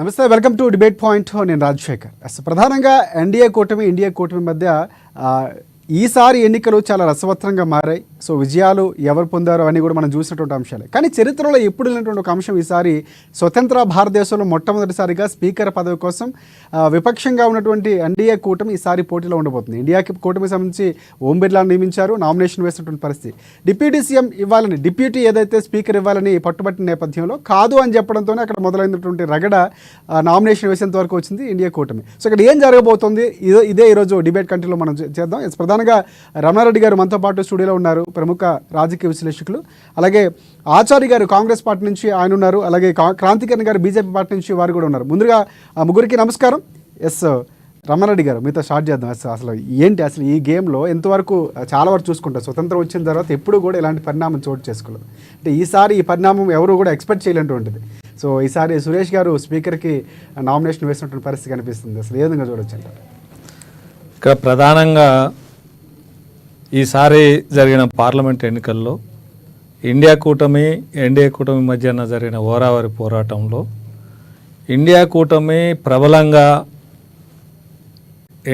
నమస్తే, welcome to debate point. నేను రాజశేఖర్. ప్రధానంగా ఎన్డీఏ కూటమి ఇండియా కూటమి మధ్య ఈసారి ఎన్నికలు చాలా రసవత్రంగా మారాయి. సో విజయాలు ఎవరు పొందారో అని కూడా మనం చూసినటువంటి అంశాలే. కానీ చరిత్రలో ఎప్పుడు లేనటువంటి ఒక అంశం ఈసారి స్వతంత్ర భారతదేశంలో మొట్టమొదటిసారిగా స్పీకర్ పదవి కోసం విపక్షంగా ఉన్నటువంటి ఎన్డీఏ కూటమి ఈసారి పోటీలో ఉండబోతుంది. ఇండియాకి కూటమికి సంబంధించి ఓం బిర్లాను నియమించారు, నామినేషన్ వేసినటువంటి పరిస్థితి. డిప్యూటీ సీఎం ఇవ్వాలని, డిప్యూటీ ఏదైతే స్పీకర్ ఇవ్వాలని పట్టుబట్టిన నేపథ్యంలో కాదు అని చెప్పడంతోనే అక్కడ మొదలైనటువంటి రగడ నామినేషన్ వేసేంత వరకు వచ్చింది ఇండియా కూటమి. సో ఇక్కడ ఏం జరగబోతోంది ఇదే ఈరోజు డిబేట్ కంట్రీలో మనం చేద్దాం. ప్రధానంగా రమణారెడ్డి గారు మనతో పాటు స్టూడియోలో ఉన్నారు, ప్రముఖ రాజకీయ విశ్లేషకులు. అలాగే ఆచార్య గారు కాంగ్రెస్ పార్టీ నుంచి ఆయన ఉన్నారు. అలాగే క్రాంతికరణ్ గారు బీజేపీ పార్టీ నుంచి వారు కూడా ఉన్నారు. ముందుగా ముగ్గురికి నమస్కారం. రమణారెడ్డి గారు మీతో స్టార్ట్ చేద్దాం. అసలు ఏంటి అసలు ఈ గేమ్లో ఎంతవరకు చాలా వరకు చూసుకుంటారు, స్వతంత్రం వచ్చిన తర్వాత ఎప్పుడు కూడా ఇలాంటి పరిణామం చోటు చేసుకోలేదు. అంటే ఈసారి ఈ పరిణామం ఎవరు కూడా ఎక్స్పెక్ట్ చేయలేటువంటిది. సో ఈసారి సురేష్ గారు స్పీకర్కి నామినేషన్ వేసినటువంటి పరిస్థితి కనిపిస్తుంది. అసలు ఏ విధంగా చూడొచ్చు అంటారు? ఇక్కడ ప్రధానంగా ఈసారి జరిగిన పార్లమెంట్ ఎన్నికల్లో ఇండియా కూటమి ఎన్డీఏ కూటమి మధ్యన జరిగిన హోరావరి పోరాటంలో ఇండియా కూటమి ప్రబలంగా,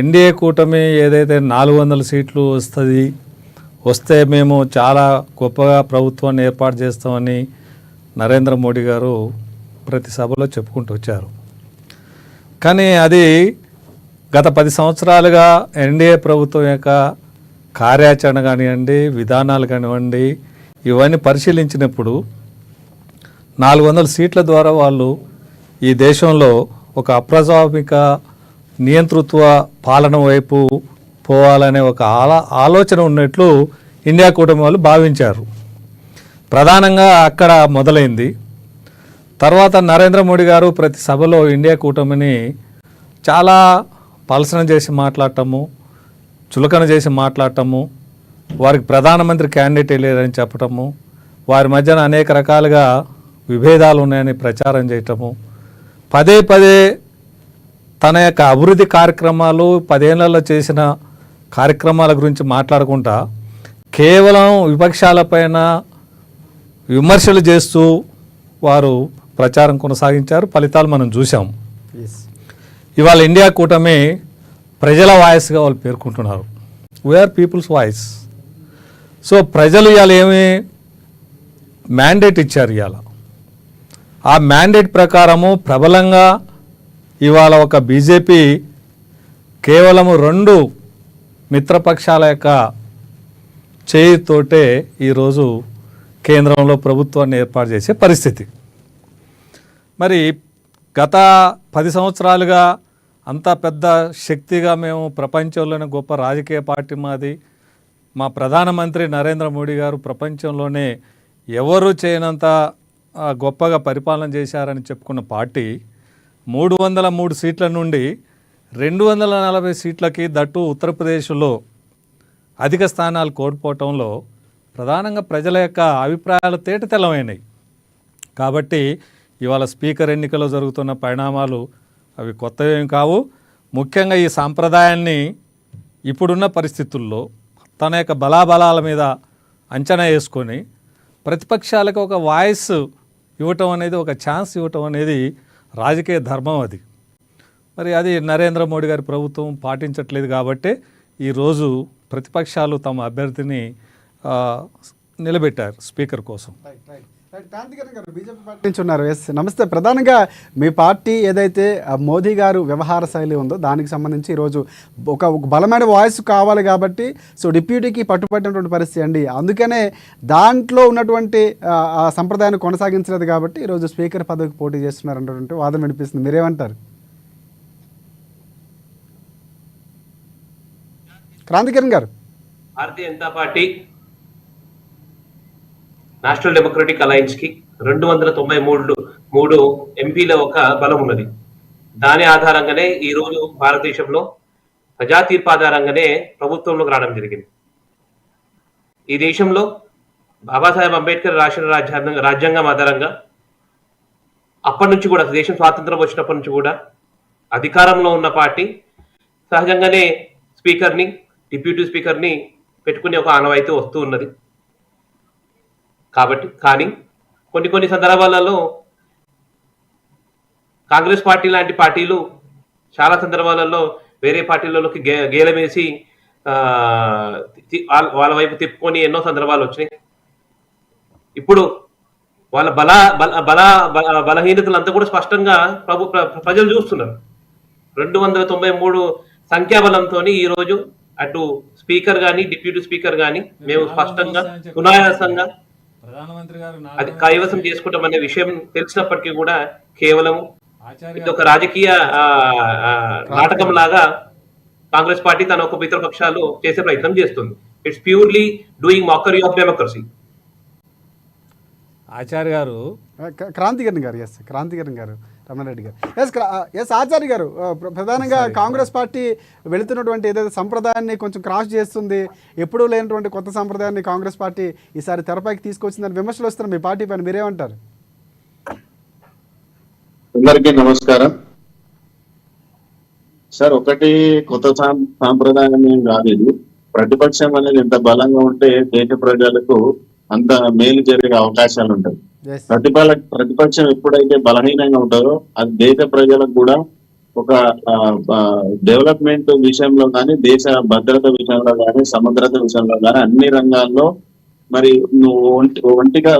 ఎన్డీఏ కూటమి ఏదైతే 400 సీట్లు వస్తే మేము చాలా గొప్పగా ప్రభుత్వాన్ని ఏర్పాటు చేస్తామని నరేంద్ర మోడీ గారు ప్రతి సభలో చెప్పుకుంటూ వచ్చారు. కానీ అది గత 10 సంవత్సరాలుగా ఎన్డీఏ ప్రభుత్వం యొక్క కార్యాచరణ కానివ్వండి, విధానాలు కానివ్వండి, ఇవన్నీ పరిశీలించినప్పుడు 400 సీట్ల ద్వారా వాళ్ళు ఈ దేశంలో ఒక అప్రజాస్వామిక నియంతృత్వ పాలన వైపు పోవాలనే ఒక ఆలోచన ఉన్నట్లు ఇండియా కూటమి వాళ్ళు భావించారు. ప్రధానంగా అక్కడ మొదలైంది. తర్వాత నరేంద్ర మోడీ గారు ప్రతి సభలో ఇండియా కూటమిని చాలా పలసన చేసి మాట్లాడటము, చులకన చేసి మాట్లాడటము, వారికి ప్రధానమంత్రి క్యాండిడేట్ లేరని చెప్పటము, వారి మధ్యన అనేక రకాలుగా విభేదాలు ఉన్నాయని ప్రచారం చేయటము, పదే తన యొక్క అభివృద్ధి కార్యక్రమాలు 10 ఏళ్లలో చేసిన కార్యక్రమాల గురించి మాట్లాడుకుంటా కేవలం విపక్షాలపైన విమర్శలు చేస్తూ వారు ప్రచారం కొనసాగించారు. ఫలితాలు మనం చూసాం. ఇవాళ ఇండియా కూటమి ప్రజల వాయిస్గా వాళ్ళు పేర్కొంటున్నారు. We are peoples voice. సో ప్రజలు ఇవాళ ఏమి మ్యాండేట్ ఇచ్చారు. ఇవాళ ఆ మ్యాండేట్ ప్రకారము ప్రబలంగా ఇవాళ ఒక బీజేపీ కేవలము 2 మిత్రపక్షాల యొక్క చేయితోటే ఈరోజు కేంద్రంలో ప్రభుత్వాన్ని ఏర్పాటు చేసే పరిస్థితి. మరి గత 10 సంవత్సరాలుగా అంత పెద్ద శక్తిగా మేము ప్రపంచంలోనే గొప్ప రాజకీయ పార్టీ మాది, మా ప్రధానమంత్రి నరేంద్ర మోడీ గారు ప్రపంచంలోనే ఎవరు చేయనంత గొప్పగా పరిపాలన చేశారని చెప్పుకున్న పార్టీ 303 సీట్ల నుండి 240 సీట్లకి, దట్టు ఉత్తరప్రదేశ్లో అధిక స్థానాలు కోల్పోవటంలో ప్రధానంగా ప్రజల యొక్క అభిప్రాయాలు తేటతెల్లమైనవి. కాబట్టి ఇవాళ స్పీకర్ ఎన్నికలో జరుగుతున్న పరిణామాలు అవి కొత్తవేం కావు. ముఖ్యంగా ఈ సాంప్రదాయాన్ని ఇప్పుడున్న పరిస్థితుల్లో తన యొక్క బలాబలాల మీద అంచనా వేసుకొని ప్రతిపక్షాలకు ఒక వాయిస్ ఇవ్వటం అనేది, ఒక ఛాన్స్ ఇవ్వటం అనేది రాజకీయ ధర్మం. అది మరి అది నరేంద్ర మోడీ గారి ప్రభుత్వం పాటించట్లేదు. కాబట్టి ఈరోజు ప్రతిపక్షాలు తమ అభ్యర్థిని నిలబెట్టారు స్పీకర్ కోసం. బీజేపీ పార్టీ నుంచి ఉన్నారు. నమస్తే. ప్రధానంగా మీ పార్టీ ఏదైతే మోదీ గారు వ్యవహార శైలి ఉందో దానికి సంబంధించి ఈరోజు ఒక బలమైన వాయిస్ కావాలి కాబట్టి సో డిప్యూటీకి పట్టుబట్టినటువంటి పరిస్థితి అండి. అందుకనే దాంట్లో ఉన్నటువంటి ఆ సంప్రదాయాన్ని కొనసాగించలేదు కాబట్టి ఈరోజు స్పీకర్ పదవికి పోటీ చేస్తున్నారు అన్నటువంటి వాదన వినిపిస్తుంది. మీరేమంటారు? క్రాంతికిరణ్ గారు. Bharatiya Janata party National Democratic Alliance కి 293 ఎంపీల ఒక బలం ఉన్నది. దాని ఆధారంగానే ఈ రోజు భారతదేశంలో ప్రజా తీర్పు ఆధారంగానే ప్రభుత్వంలోకి రావడం జరిగింది. ఈ దేశంలో బాబాసాహెబ్ అంబేద్కర్ రాసిన రాజ్యాంగం ఆధారంగా అప్పటి నుంచి కూడా, దేశం స్వాతంత్రం వచ్చినప్పటి నుంచి కూడా అధికారంలో ఉన్న పార్టీ సహజంగానే స్పీకర్ని, డిప్యూటీ స్పీకర్ని పెట్టుకునే ఒక ఆనవాయితీ వస్తూ ఉన్నది. కాబట్టి కానీ కొన్ని సందర్భాలలో కాంగ్రెస్ పార్టీ లాంటి పార్టీలు చాలా సందర్భాలలో వేరే పార్టీలలోకి గేలమేసి వాళ్ళ వైపు తిప్పుకొని ఎన్నో సందర్భాలు వచ్చినాయి. ఇప్పుడు వాళ్ళ బలహీనతలంతా కూడా స్పష్టంగా ప్రజలు చూస్తున్నారు. 293 సంఖ్యాబలంతో ఈ రోజు అటు స్పీకర్ గాని డిప్యూటీ స్పీకర్ గాని మేము స్పష్టంగా సునాయాసంగా ప్రధానమంత్రి గారు అది కైవసం చేసుకుంటామనే విషయం తెలిసినప్పటికీ కూడా కేవలం ఇది ఒక రాజకీయ నాటకం లాగా కాంగ్రెస్ పార్టీ తన ఒక మిత్రపక్షాలు చేసే ప్రయత్నం చేస్తుంది. It's purely doing mockery of democracy. Acharya గారు క్రాంతికిరణ్ గారు క్రాంతికిరణ్ గారు రమణారెడ్డి గారు ఎస్ ఆచార్య గారు ప్రధానంగా కాంగ్రెస్ పార్టీ వెళుతున్నటువంటి ఏదైతే సంప్రదాయాన్ని కొంచెం క్రాస్ చేస్తుంది, ఎప్పుడూ లేనటువంటి కొత్త సంప్రదాయాన్ని కాంగ్రెస్ పార్టీ ఈసారి తెరపైకి తీసుకొచ్చిందని విమర్శలు వస్తున్నారు మీ పార్టీ పైన, మీరేమంటారు? అందరికీ నమస్కారం సార్. ఒకటి కొత్త సాంప్రదాయం కాదు ఇది. ప్రతిపక్షం అనేది ఎంత బలంగా ఉంటే దేశ ప్రజలకు అంత మేలు జరిగే అవకాశాలు ఉంటాయి. ప్రతిపక్షం ఎప్పుడైతే బలహీనంగా ఉంటారో అది దేశ ప్రజలకు కూడా ఒక డెవలప్మెంట్ విషయంలో కానీ, దేశ భద్రత విషయంలో కానీ, సమగ్రత విషయంలో కానీ అన్ని రంగాల్లో మరి నువ్వు ఒంటిగా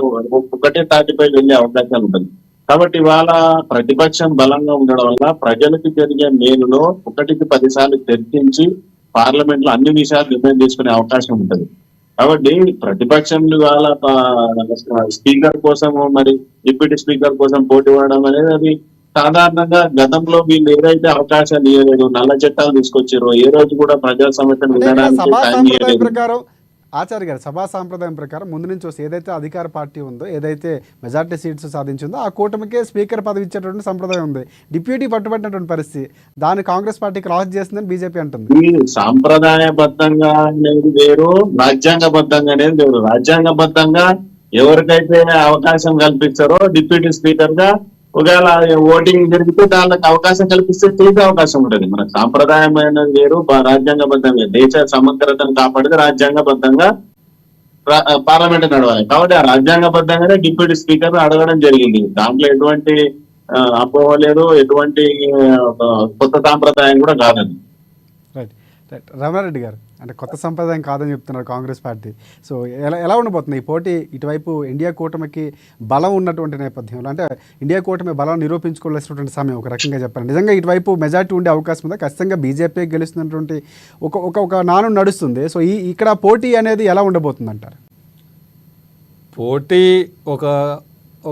ఒకటే తాటిపై వెళ్ళే అవకాశాలు ఉంటుంది. కాబట్టి ఇవాళ ప్రతిపక్షం బలంగా ఉండడం వల్ల ప్రజలకు జరిగే మేలులో 1కి 10 సార్లు చర్చించి పార్లమెంట్ లో అన్ని విషయాలు నిర్ణయం తీసుకునే అవకాశం ఉంటుంది. కాబట్టి ప్రతిపక్షంలో వాళ్ళ స్పీకర్ కోసము మరి డిప్యూటీ స్పీకర్ కోసం పోటీ పడడం అనేది అది సాధారణంగా గతంలో వీళ్ళు ఏదైతే అవకాశాలు ఇవ్వలేదు, నల్ల చట్టాలు తీసుకొచ్చారో ఏ రోజు కూడా ప్రజా సమస్యను వినడానికి టైం ఇవ్వలేదు. ఆచార్య గారు సభా సాంప్రదాయం ప్రకారం ముందు నుంచి వస్తే ఏదైతే అధికార పార్టీ ఉందో, ఏదైతే మెజార్టీ సీట్స్ సాధించిందో ఆ కూటమికే స్పీకర్ పదవి ఇచ్చేటువంటి సంప్రదాయం ఉంది. డిప్యూటీ పట్టుబట్టినటువంటి పరిస్థితి దాన్ని కాంగ్రెస్ పార్టీ క్రాస్ చేస్తుందని బీజేపీ అంటుంది. సాంప్రదాయబద్ధంగా అనేది వేరు, రాజ్యాంగబద్ధంగా అనేది వేరు. రాజ్యాంగబద్ధంగా ఎవరికైతే అవకాశం కల్పిస్తారో డిప్యూటీ స్పీకర్ గా ఒకవేళ ఓటింగ్ జరిగితే దానికి అవకాశం కల్పిస్తే తీసే అవకాశం ఉంటుంది. మన సాంప్రదాయమైనది వేరు, రాజ్యాంగబద్ధంగా దేశ సమగ్రతను కాపాడితే రాజ్యాంగబద్ధంగా పార్లమెంట్ నడవాలి. కాబట్టి ఆ రాజ్యాంగబద్ధంగానే డిప్యూటీ స్పీకర్ అడగడం జరిగింది. దాంట్లో ఎటువంటి అపోహ లేదు, ఎటువంటి కొత్త సాంప్రదాయం కూడా కాదండి. రైట్ రైట్ రమణారెడ్డి గారు, అంటే కొత్త సంప్రదాయం కాదని చెప్తున్నారు కాంగ్రెస్ పార్టీ. సో ఎలా ఉండబోతుంది ఈ పోటీ? ఇటువైపు ఇండియా కూటమికి బలం ఉన్నటువంటి నేపథ్యంలో, అంటే ఇండియా కూటమి బలం నిరూపించుకోవాల్సినటువంటి సమయం ఒక రకంగా చెప్పాలి. నిజంగా ఇటువైపు మెజార్టీ ఉండే అవకాశం ఉందా? ఖచ్చితంగా బీజేపీ గెలుస్తున్నటువంటి ఒక నాను నడుస్తుంది. సో ఇక్కడ పోటీ అనేది ఎలా ఉండబోతుంది అంటారు? పోటీ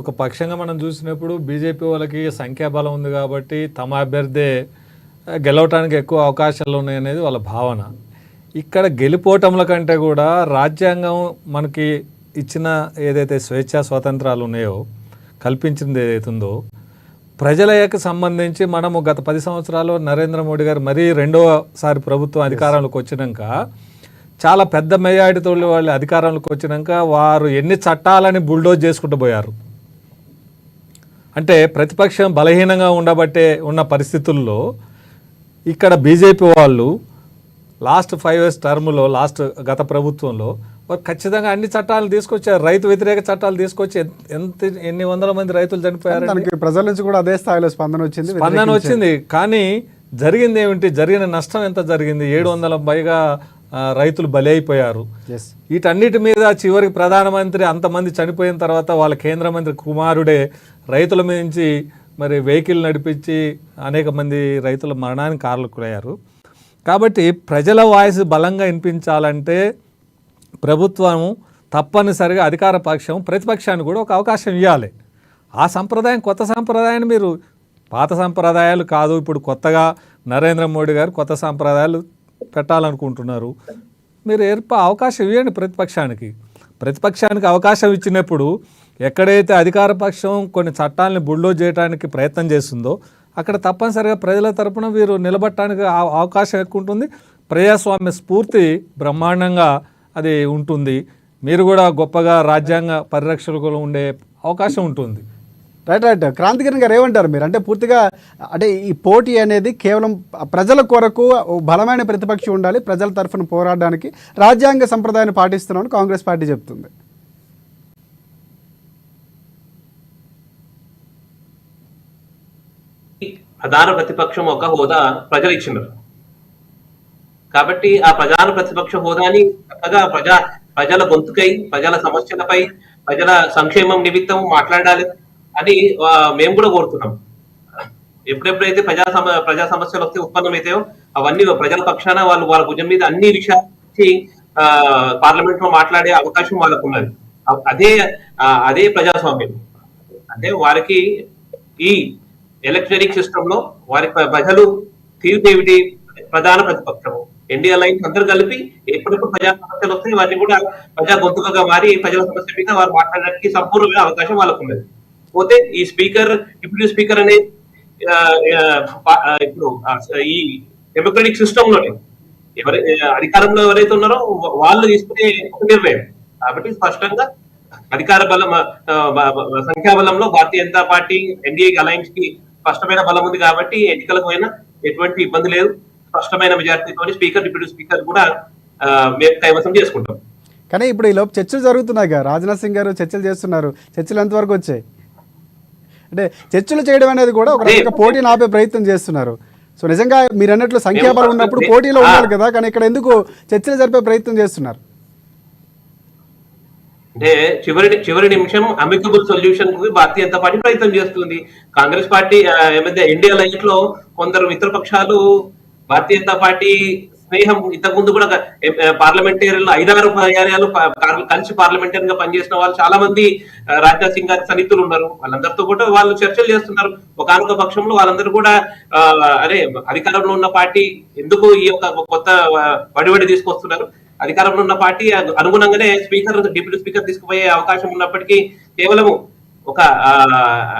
ఒక పక్షంగా మనం చూసినప్పుడు బీజేపీ వాళ్ళకి సంఖ్యాబలం ఉంది కాబట్టి తమ అభ్యర్థే గెలవటానికి ఎక్కువ అవకాశాలు ఉన్నాయనేది వాళ్ళ భావన. ఇక్కడ గెలిపోవటంల కంటే కూడా రాజ్యాంగం మనకి ఇచ్చిన ఏదైతే స్వేచ్ఛా స్వాతంత్రాలు ఉన్నాయో, కల్పించింది ఏదైతే ఉందో, ప్రజలకు సంబంధించి మనము గత 10 సంవత్సరాలు నరేంద్ర మోడీ గారు మరీ 2వసారి ప్రభుత్వం అధికారంలోకి వచ్చినాక చాలా పెద్ద మెజారిటీతో వాళ్ళు అధికారంలోకి వచ్చినాక వారు ఎన్ని చట్టాలని బుల్డోజ్ చేసుకుంటూ పోయారు. అంటే ప్రతిపక్షం బలహీనంగా ఉన్న పరిస్థితుల్లో ఇక్కడ బీజేపీ వాళ్ళు లాస్ట్ 5 years టర్మ్లో గత ప్రభుత్వంలో వారు ఖచ్చితంగా అన్ని చట్టాలు తీసుకొచ్చారు. రైతు వ్యతిరేక చట్టాలు తీసుకొచ్చి ఎన్ని వందల మంది రైతులు చనిపోయారు. ప్రజల నుంచి కూడా అదే స్థాయిలో స్పందన వచ్చింది. కానీ జరిగింది ఏమిటి? జరిగిన నష్టం ఎంత జరిగింది? 700 పైగా రైతులు బలి అయిపోయారు. వీటన్నిటి మీద చివరికి ప్రధానమంత్రి అంతమంది చనిపోయిన తర్వాత వాళ్ళ కేంద్ర మంత్రి కుమారుడే రైతుల నుంచి మరి వెహికల్ నడిపించి అనేక మంది రైతుల మరణానికి కారకులయ్యారు. కాబట్టి ప్రజల వాయిస్ బలంగా వినిపించాలంటే ప్రభుత్వం తప్పనిసరిగా అధికార పక్షం ప్రతిపక్షానికి కూడా ఒక అవకాశం ఇవ్వాలి. ఆ సంప్రదాయం కొత్త సంప్రదాయాన్ని మీరు పాత సంప్రదాయాలు కాదు, ఇప్పుడు కొత్తగా నరేంద్ర మోడీ గారు కొత్త సంప్రదాయాలు పెట్టాలనుకుంటున్నారు. మీరు అవకాశం ఇవ్వండి ప్రతిపక్షానికి అవకాశం ఇచ్చినప్పుడు ఎక్కడైతే అధికార పక్షం కొన్ని చట్టాలని బుల్డోజ్ చేయడానికి ప్రయత్నం చేస్తుందో అక్కడ తప్పనిసరిగా ప్రజల తరపున వీరు నిలబడటానికి అవకాశం ఎక్కువ ఉంటుంది. ప్రజాస్వామ్య స్ఫూర్తి బ్రహ్మాండంగా అది ఉంటుంది. మీరు కూడా గొప్పగా రాజ్యాంగ పరిరక్షకులు ఉండే అవకాశం ఉంటుంది. రైట్ క్రాంతికిరణ్ గారు ఏమంటారు మీరు? అంటే పూర్తిగా అంటే ఈ పోటీ అనేది కేవలం ప్రజల కొరకు బలమైన ప్రతిపక్షం ఉండాలి, ప్రజల తరఫున పోరాడడానికి రాజ్యాంగ సంప్రదాయాన్ని పాటిస్తున్నామని కాంగ్రెస్ పార్టీ చెప్తుంది. ప్రధాన ప్రతిపక్షం ఒక హోదా ప్రజలు ఇచ్చినారు కాబట్టి ఆ ప్రధాన ప్రతిపక్ష హోదాని చక్కగా ప్రజల గొంతుకై, ప్రజల సమస్యలపై, ప్రజల సంక్షేమం నిమిత్తం మాట్లాడాలి అని మేము కూడా కోరుతున్నాం. ఎప్పుడెప్పుడైతే ప్రజా సమస్యలు వస్తే ఉత్పన్నమైతాయో అవన్నీ ప్రజల పక్షాన వాళ్ళు వాళ్ళ భుజం మీద అన్ని విషయాలు పార్లమెంట్ లో మాట్లాడే అవకాశం వాళ్ళకు ఉన్నది. అదే ప్రజాస్వామ్యం. అంటే వారికి ఈ ఎలక్ట్రానిక్ సిస్టమ్ లో వారి ప్రజలు తీర్పు ఏమిటి? ప్రధాన ప్రతిపక్షము ఎన్డీఏ లైన్స్ అందరూ కలిపి ఎప్పుడెప్పుడు ప్రజా సమస్యలు వస్తాయి వాటిని కూడా ప్రజా గొంతుకగా మారి ప్రజల సమస్య మీద వారు మాట్లాడడానికి సంపూర్ణమైన అవకాశం వాళ్ళకు ఉన్నది. పోతే ఈ స్పీకర్, డిప్యూటీ స్పీకర్ అనే ఇప్పుడు ఈ డెమోక్రటిక్ సిస్టమ్ లోనే అధికారంలో ఎవరైతే ఉన్నారో వాళ్ళు తీసుకునే ఒక నిర్ణయం. కాబట్టి స్పష్టంగా అధికార బలం, సంఖ్యాబలంలో భారతీయ జనతా పార్టీ ఎన్డీఏ అలయన్స్ కి స్పష్టమైన బలం ఉంది కాబట్టి ఎన్నికలకు పోయినా ఎటువంటి ఇబ్బంది లేదు. స్పష్టమైన మెజార్టీతో స్పీకర్, డిప్యూటీ స్పీకర్ కూడా మేము కైవసం చేసుకుంటాం. కానీ ఇప్పుడు ఈ లోపు చర్చలు జరుగుతున్నాయి. రాజ్నాథ్ సింగ్ గారు చర్చలు చేస్తున్నారు. చర్చలు ఎంతవరకు వచ్చాయి? అంటే చర్చలు చేయడం అనేది కూడా ఒక రకంగా పోటీని ఆపే ప్రయత్నం చేస్తున్నారు. సో నిజంగా మీరు అన్నట్లు సంఖ్యాబలం ఉన్నప్పుడు పోటీలో ఉండాలి కదా, కానీ ఇక్కడ ఎందుకు చర్చలు జరిపే ప్రయత్నం చేస్తున్నారు? అంటే చివరి నిమిషం అమికబుల్ సొల్యూషన్ కు భారతీయ జనతా పార్టీ ప్రయత్నం చేస్తుంది. కాంగ్రెస్ పార్టీ ఏమైతే ఎన్డీఏ లైన్ లో కొందరు మిత్రపక్షాలు భారతీయ జనతా పార్టీ స్నేహం ఇంతకుముందు కూడా పార్లమెంటేరియన్లు 5-6 పర్యాయాలు కలిసి పార్లమెంటరీ గా పనిచేసిన వాళ్ళు చాలా మంది రాజ్నాథ్ సింగ్ గారి సన్నిహితులు ఉన్నారు. వాళ్ళందరితో కూడా వాళ్ళు చర్చలు చేస్తున్నారు. ఒకనొక పక్షంలో వాళ్ళందరూ కూడా అరే అధికారంలో ఉన్న పార్టీ ఎందుకు ఈ యొక్క కొత్త వడివడి తీసుకొస్తున్నారు, అధికారంలో ఉన్న పార్టీ అనుగుణంగానే స్పీకర్, డిప్యూటీ స్పీకర్ తీసుకుపోయే అవకాశం ఉన్నప్పటికీ కేవలము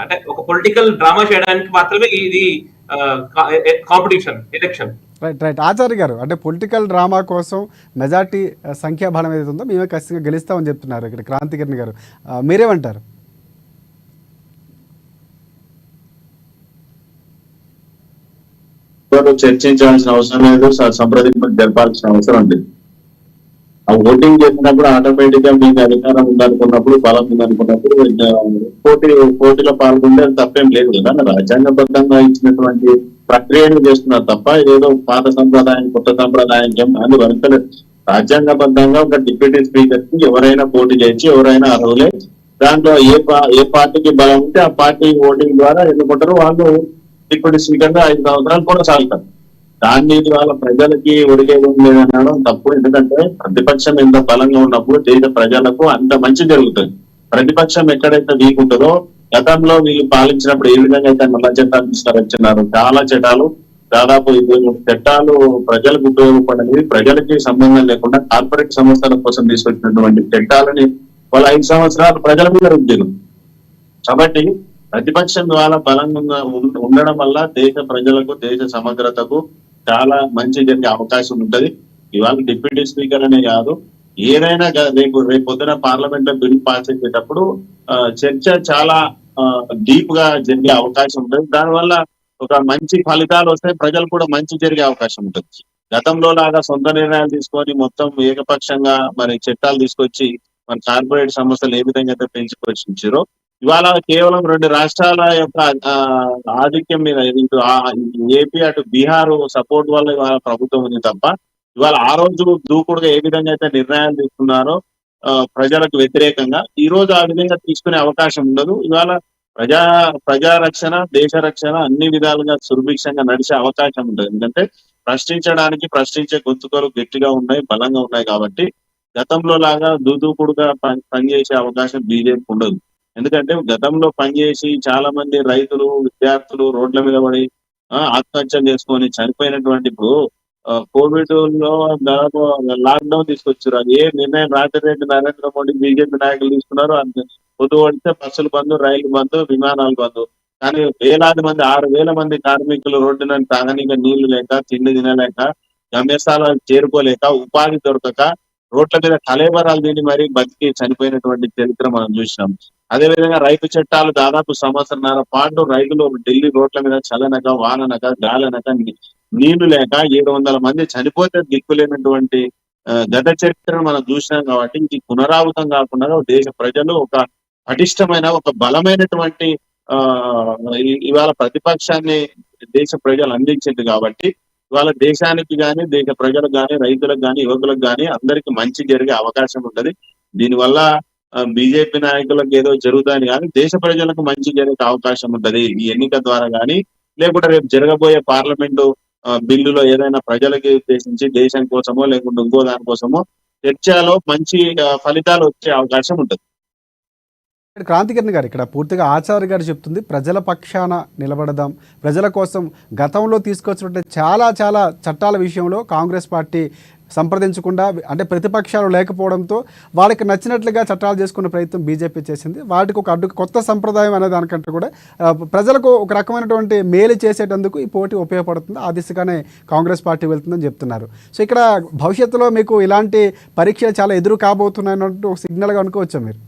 అంటే ఒక పొలిటికల్ డ్రామా చేయడానికి మాత్రమే ఇది కాంపిటీషన్ ఎలక్షన్. రైట్ ఆచార్య గారు, అంటే పొలిటికల్ డ్రామా కోసం మెజార్టీ సంఖ్యాబలం ఏదైతే ఉందో మేమే ఖచ్చితంగా గెలుస్తామని చెప్తున్నారు ఇక్కడ క్రాంతికిరణ్ గారు. మీరేమంటారు? చర్చించాల్సిన అవసరం లేదు, సంప్రదింపులు జరపాల్సిన అవసరం ఉంది. ఆ ఓటింగ్ చేసినప్పుడు ఆటోమేటిక్ గా మీకు అధికారం ఉందనుకున్నప్పుడు, బలం ఉందనుకున్నప్పుడు పోటీలో పాల్గొంటే తప్పేం లేదు కదా. రాజ్యాంగబద్ధంగా ఇచ్చినటువంటి ప్రక్రియను చేస్తున్నారు తప్ప ఏదో పాత సంప్రదాయం కొత్త సంప్రదాయం అని వరకలేదు. రాజ్యాంగబద్ధంగా ఒక డిప్యూటీ స్పీకర్ కి ఎవరైనా పోటీ చేసి ఎవరైనా అర్హులే. దాంట్లో ఏ పార్టీకి బలం ఉంటే ఆ పార్టీ ఓటింగ్ ద్వారా ఎన్నుకుంటారు. వాళ్ళు డిప్యూటీ స్పీకర్ గా 5 సంవత్సరాలు కొనసాగుతారు. దాన్ని వాళ్ళ ప్రజలకి ఒడిగేది లేదనడం తప్పు. ఎందుకంటే ప్రతిపక్షం ఎంత బలంగా ఉన్నప్పుడు దేశ ప్రజలకు అంత మంచి జరుగుతుంది. ప్రతిపక్షం ఎక్కడైతే వీక్ ఉంటుందో, గతంలో వీళ్ళు పాలించినప్పుడు ఏ విధంగా అయితే నల్ల చట్టాలు తీసుకొచ్చినారు, చాలా చట్టాలు, దాదాపు 23 చట్టాలు ప్రజలకు ఉపయోగపడేవి, ప్రజలకి సంబంధం లేకుండా కార్పొరేట్ సంస్థల కోసం తీసుకొచ్చినటువంటి చట్టాలని వాళ్ళ 5 సంవత్సరాలు ప్రజల మీద రుద్దారు. కాబట్టి ప్రతిపక్షం ద్వారా బలంగా ఉండడం వల్ల దేశ ప్రజలకు, దేశ సమగ్రతకు చాలా మంచి జరిగే అవకాశం ఉంటది. ఇవాళ డిప్యూటీ స్పీకర్ అనే కాదు, ఏదైనా రేపు పొద్దున పార్లమెంట్ లో బిల్ పాస్ చేసేటప్పుడు చర్చ చాలా డీప్ గా జరిగే అవకాశం ఉంటుంది. దానివల్ల ఒక మంచి ఫలితాలు వస్తాయి, ప్రజలు కూడా మంచి జరిగే అవకాశం ఉంటుంది. గతంలో లాగా సొంత నిర్ణయాలు తీసుకొని మొత్తం ఏకపక్షంగా మరి చట్టాలు తీసుకొచ్చి మన కార్పొరేట్ సంస్థలు ఏ విధంగా అయితే పెంచుకొచ్చారో, ఇవాళ కేవలం 2 రాష్ట్రాల యొక్క ఆధిక్యం మీద ఇటు ఏపీ అటు బీహార్ సపోర్ట్ వల్ల ఇవాళ ప్రభుత్వం ఉంది తప్ప, ఇవాళ ఆ రోజు దూకుడుగా ఏ విధంగా అయితే నిర్ణయాలు తీసుకున్నారో ప్రజలకు వ్యతిరేకంగా, ఈ రోజు ఆ విధంగా తీసుకునే అవకాశం ఉండదు. ఇవాళ ప్రజా రక్షణ, దేశ రక్షణ అన్ని విధాలుగా సురభిక్షంగా నడిచే అవకాశం ఉంటుంది. ఎందుకంటే ప్రశ్నించే గొంతుకలు గట్టిగా ఉన్నాయి, బలంగా ఉన్నాయి. కాబట్టి గతంలో లాగా దూకుడుగా పనిచేసే అవకాశం బీజేపీ ఉండదు. ఎందుకంటే గతంలో పనిచేసి చాలా మంది రైతులు, విద్యార్థులు రోడ్ల మీద పడి ఆత్మహత్యలు చేసుకొని చనిపోయినటువంటి, ఇప్పుడు కోవిడ్ లో దాదాపు లాక్డౌన్ తీసుకొచ్చారు. అది ఏ నిర్ణయం రాజరెడ్డి, నరేంద్ర మోడీ, బీజేపీ నాయకులు తీసుకున్నారు. పొద్దు పడితే బస్సులు బంద్, రైలు బంద్, విమానాలు బంద్. కానీ వేలాది మంది 6,000 మంది కార్మికులు రోడ్డున తాగనీక నీళ్లు లేక, తిండి తినలేక, గమ్యస్థానాలు చేరుకోలేక, ఉపాధి దొరకక రోడ్ల మీద కలేబరాలు తిని మరీ బతికి చనిపోయినటువంటి చరిత్ర మనం చూసినాం. అదేవిధంగా రైతు చట్టాలు దాదాపు 1.5 సంవత్సరాల పాటు రైతులు ఢిల్లీ రోడ్ల మీద చల్లనక, వాననక, గాలనక, నీళ్లు లేక 700 మంది చనిపోతే దిక్కులేనటువంటి గత చరిత్రను మనం చూసినాం. కాబట్టి ఇది పునరావృతం కాకుండా దేశ ప్రజలు ఒక పటిష్టమైన, ఒక బలమైనటువంటి ఇవాళ ప్రతిపక్షాన్ని దేశ ప్రజలు అందించింది కాబట్టి ఇవాళ దేశానికి గాని, దేశ ప్రజలకు గాని, రైతులకు గాని, యువకులకు గాని అందరికి మంచి జరిగే అవకాశం ఉంటది. దీనివల్ల బీజేపీ నాయకులకు ఏదో జరుగుతాయని కానీ దేశ ప్రజలకు మంచి జరిగే అవకాశం ఉంటది ఈ ఎన్నిక ద్వారా గాని, లేకుంటే రేపు జరగబోయే పార్లమెంటు బిల్లులో ఏదైనా ప్రజలకి ఉద్దేశించి దేశం కోసమో లేకుంటే ఇంకో దానికోసమో చర్చలో మంచి ఫలితాలు వచ్చే అవకాశం ఉంటుంది. క్రాంతికిరణ్ గారు, ఇక్కడ పూర్తిగా ఆచార్య గారు చెప్తుంది ప్రజల పక్షాన నిలబడదాం, ప్రజల కోసం గతంలో తీసుకొచ్చినట్టు చాలా చాలా చట్టాల విషయంలో కాంగ్రెస్ పార్టీ సంప్రదించకుండా, అంటే ప్రతిపక్షాలు లేకపోవడంతో వాళ్ళకి నచ్చినట్లుగా చట్టాలు చేసుకునే ప్రయత్నం బీజేపీ చేసింది. వాటికి ఒక అడ్డు కొత్త సంప్రదాయం అనే దానికంటే కూడా ప్రజలకు ఒక రకమైనటువంటి మేలు చేసేటందుకు ఈ పోటీ ఉపయోగపడుతుంది. ఆ దిశగానే కాంగ్రెస్ పార్టీ వెళ్తుందని చెప్తున్నారు. సో ఇక్కడ భవిష్యత్తులో మీకు ఇలాంటి పరీక్షలు చాలా ఎదురు కాబోతున్నాయన్నట్టు ఒక సిగ్నల్గా అనుకోవచ్చా మీరు?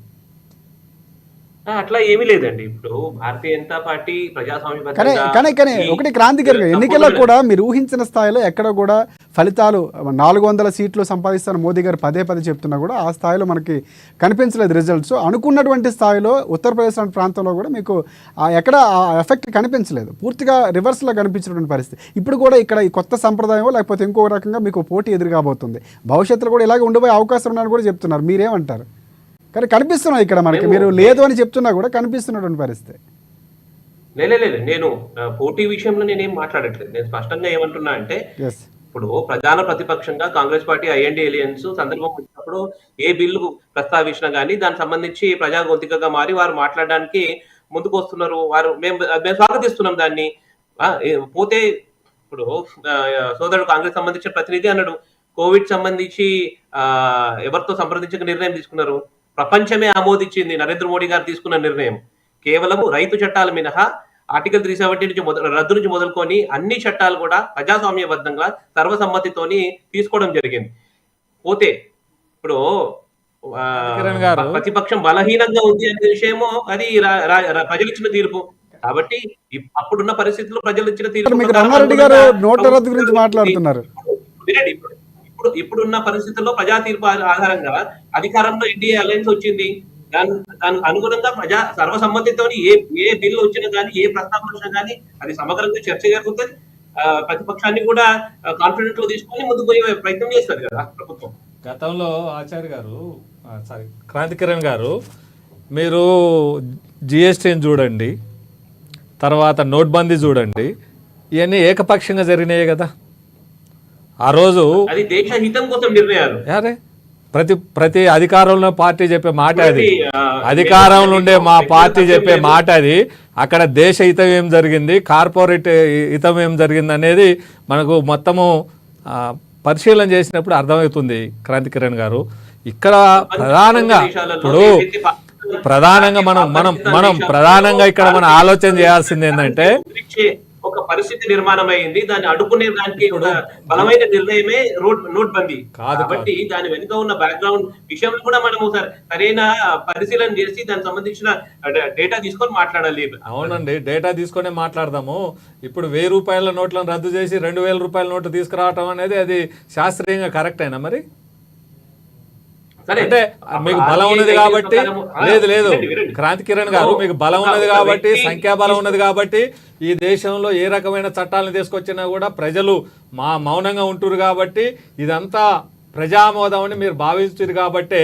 అట్లా ఏమీ లేదండి. ఇప్పుడు భారతీయ జనతా పార్టీ కానీ ఒకటి క్రాంతికరంగా ఎన్నికల్లో కూడా మీరు ఊహించిన స్థాయిలో ఎక్కడ కూడా ఫలితాలు 400 సీట్లు సంపాదిస్తాను మోదీ గారు పదే చెప్తున్నా కూడా ఆ స్థాయిలో మనకి కనిపించలేదు రిజల్ట్స్. అనుకున్నటువంటి స్థాయిలో ఉత్తరప్రదేశ్ లాంటి ప్రాంతంలో కూడా మీకు ఎక్కడ ఆ ఎఫెక్ట్ కనిపించలేదు, పూర్తిగా రివర్స్లో కనిపించినటువంటి పరిస్థితి. ఇప్పుడు కూడా ఇక్కడ ఈ కొత్త సంప్రదాయం లేకపోతే ఇంకో రకంగా మీకు పోటీ ఎదురు కాబోతుంది. భవిష్యత్తులో కూడా ఇలాగే ఉండిపోయే అవకాశం ఉన్నారని కూడా చెప్తున్నారు. మీరేమంటారు? కానీ కనిపిస్తున్నాయి ఇక్కడ మనకి, మీరు లేదు అని చెప్తున్నా కూడా కనిపిస్తున్నటువంటి పరిస్థితి. లేదు, నేను పోటీ విషయంలో నేనేం మాట్లాడట్లేదు. నేను స్పష్టంగా ఏమంటున్నా అంటే, ఇప్పుడు ప్రధాన ప్రతిపక్షంగా కాంగ్రెస్ పార్టీ ఐఎన్డీ అలయన్స్ సందర్భం వచ్చినప్పుడు ఏ బిల్లు ప్రస్తావించినా కానీ దానికి సంబంధించి ప్రజా గొంతికగా మారి వారు మాట్లాడడానికి ముందుకు వస్తున్నారు. మేము స్వాగతిస్తున్నాం దాన్ని. పోతే ఇప్పుడు సోదరుడు కాంగ్రెస్ సంబంధించిన ప్రతినిధి అన్నాడు, కోవిడ్ సంబంధించి ఎవరితో సంప్రదించక నిర్ణయం తీసుకున్నారు. ప్రపంచమే ఆమోదించింది నరేంద్ర మోడీ గారు తీసుకున్న నిర్ణయం. కేవలం రైతు చట్టాలు మినహా ఆర్టికల్ 370 నుంచి రద్దు నుంచి మొదలుకొని అన్ని చట్టాలు కూడా ప్రజాస్వామ్యబద్ధంగా సర్వసమ్మతితోని తీసుకోవడం జరిగింది. పోతే ఇప్పుడు ప్రతిపక్షం బలహీనంగా ఉంది అనే విషయము అది ప్రజలు ఇచ్చిన తీర్పు. కాబట్టి అప్పుడున్న పరిస్థితుల్లో ప్రజలు ఇచ్చిన తీర్పు రంగారెడ్డి గారు నోట్ల రద్దు గురించి మాట్లాడుతున్నారు. ఇప్పుడున్న పరిస్థితుల్లో ప్రజా తీర్పు ఆధారంగా అధికారంలో ఎన్డీఏ అలయన్స్ వచ్చింది. దానికి అనుగుణంగా ప్రజా సర్వసమ్మతితో ఏ బిల్లు వచ్చినా కానీ, ఏ ప్రస్తావన వచ్చినా కానీ అది సమగ్రంగా చర్చ జరుగుతుంది. ప్రతిపక్షాన్ని కూడా కాన్ఫిడెంట్ లో తీసుకొని ముందుకు పోయే ప్రయత్నం చేస్తారు కదా ప్రభుత్వం. గతంలో ఆచార్య గారు, క్రాంతికిరణ్ గారు, మీరు జిఎస్టీని చూడండి, తర్వాత నోట్బందీ చూడండి, ఇవన్నీ ఏకపక్షంగా జరిగినాయి కదా. ఆ రోజు అది దేశ హితం కోసం నిర్ణయాలు. ప్రతి అధికారంలో పార్టీ చెప్పే మాట అది, అధికారంలో ఉండే మా పార్టీ చెప్పే మాట అది. అక్కడ దేశ హితం ఏం జరిగింది, కార్పొరేట్ హితం ఏం జరిగింది అనేది మనకు మొత్తము పరిశీలన చేసినప్పుడు అర్థమవుతుంది. క్రాంతికిరణ్ గారు, ఇక్కడ ప్రధానంగా మనం ప్రధానంగా ఇక్కడ మనం ఆలోచన చేయాల్సింది ఏంటంటే, ఒక పరిస్థితి నిర్మాణం అయింది, దాన్ని అడ్డుకునే దానికి బలమైన నిర్ణయమే నోట్ బందీ. కాబట్టి దాని వెనుక ఉన్న బ్యాక్గ్రౌండ్ విషయంలో కూడా మనము సరైన పరిశీలన చేసి దానికి సంబంధించిన డేటా తీసుకొని మాట్లాడాలి. అవునండి, డేటా తీసుకొని మాట్లాడదాము. ఇప్పుడు 1000 రూపాయల నోట్లను రద్దు చేసి 2000 రూపాయల నోట్లు తీసుకురావటం అనేది అది శాస్త్రీయంగా కరెక్ట్ అయినా? మరి అంటే మీకు బలం ఉన్నది కాబట్టి, లేదు క్రాంతికిరణ్ గారు, మీకు బలం ఉన్నది కాబట్టి, సంఖ్యాబలం ఉన్నది కాబట్టి ఈ దేశంలో ఏ రకమైన చట్టాలను తీసుకొచ్చినా కూడా ప్రజలు మౌనంగా ఉంటురు కాబట్టి, ఇదంతా ప్రజామోదం అని మీరు భావించారు కాబట్టి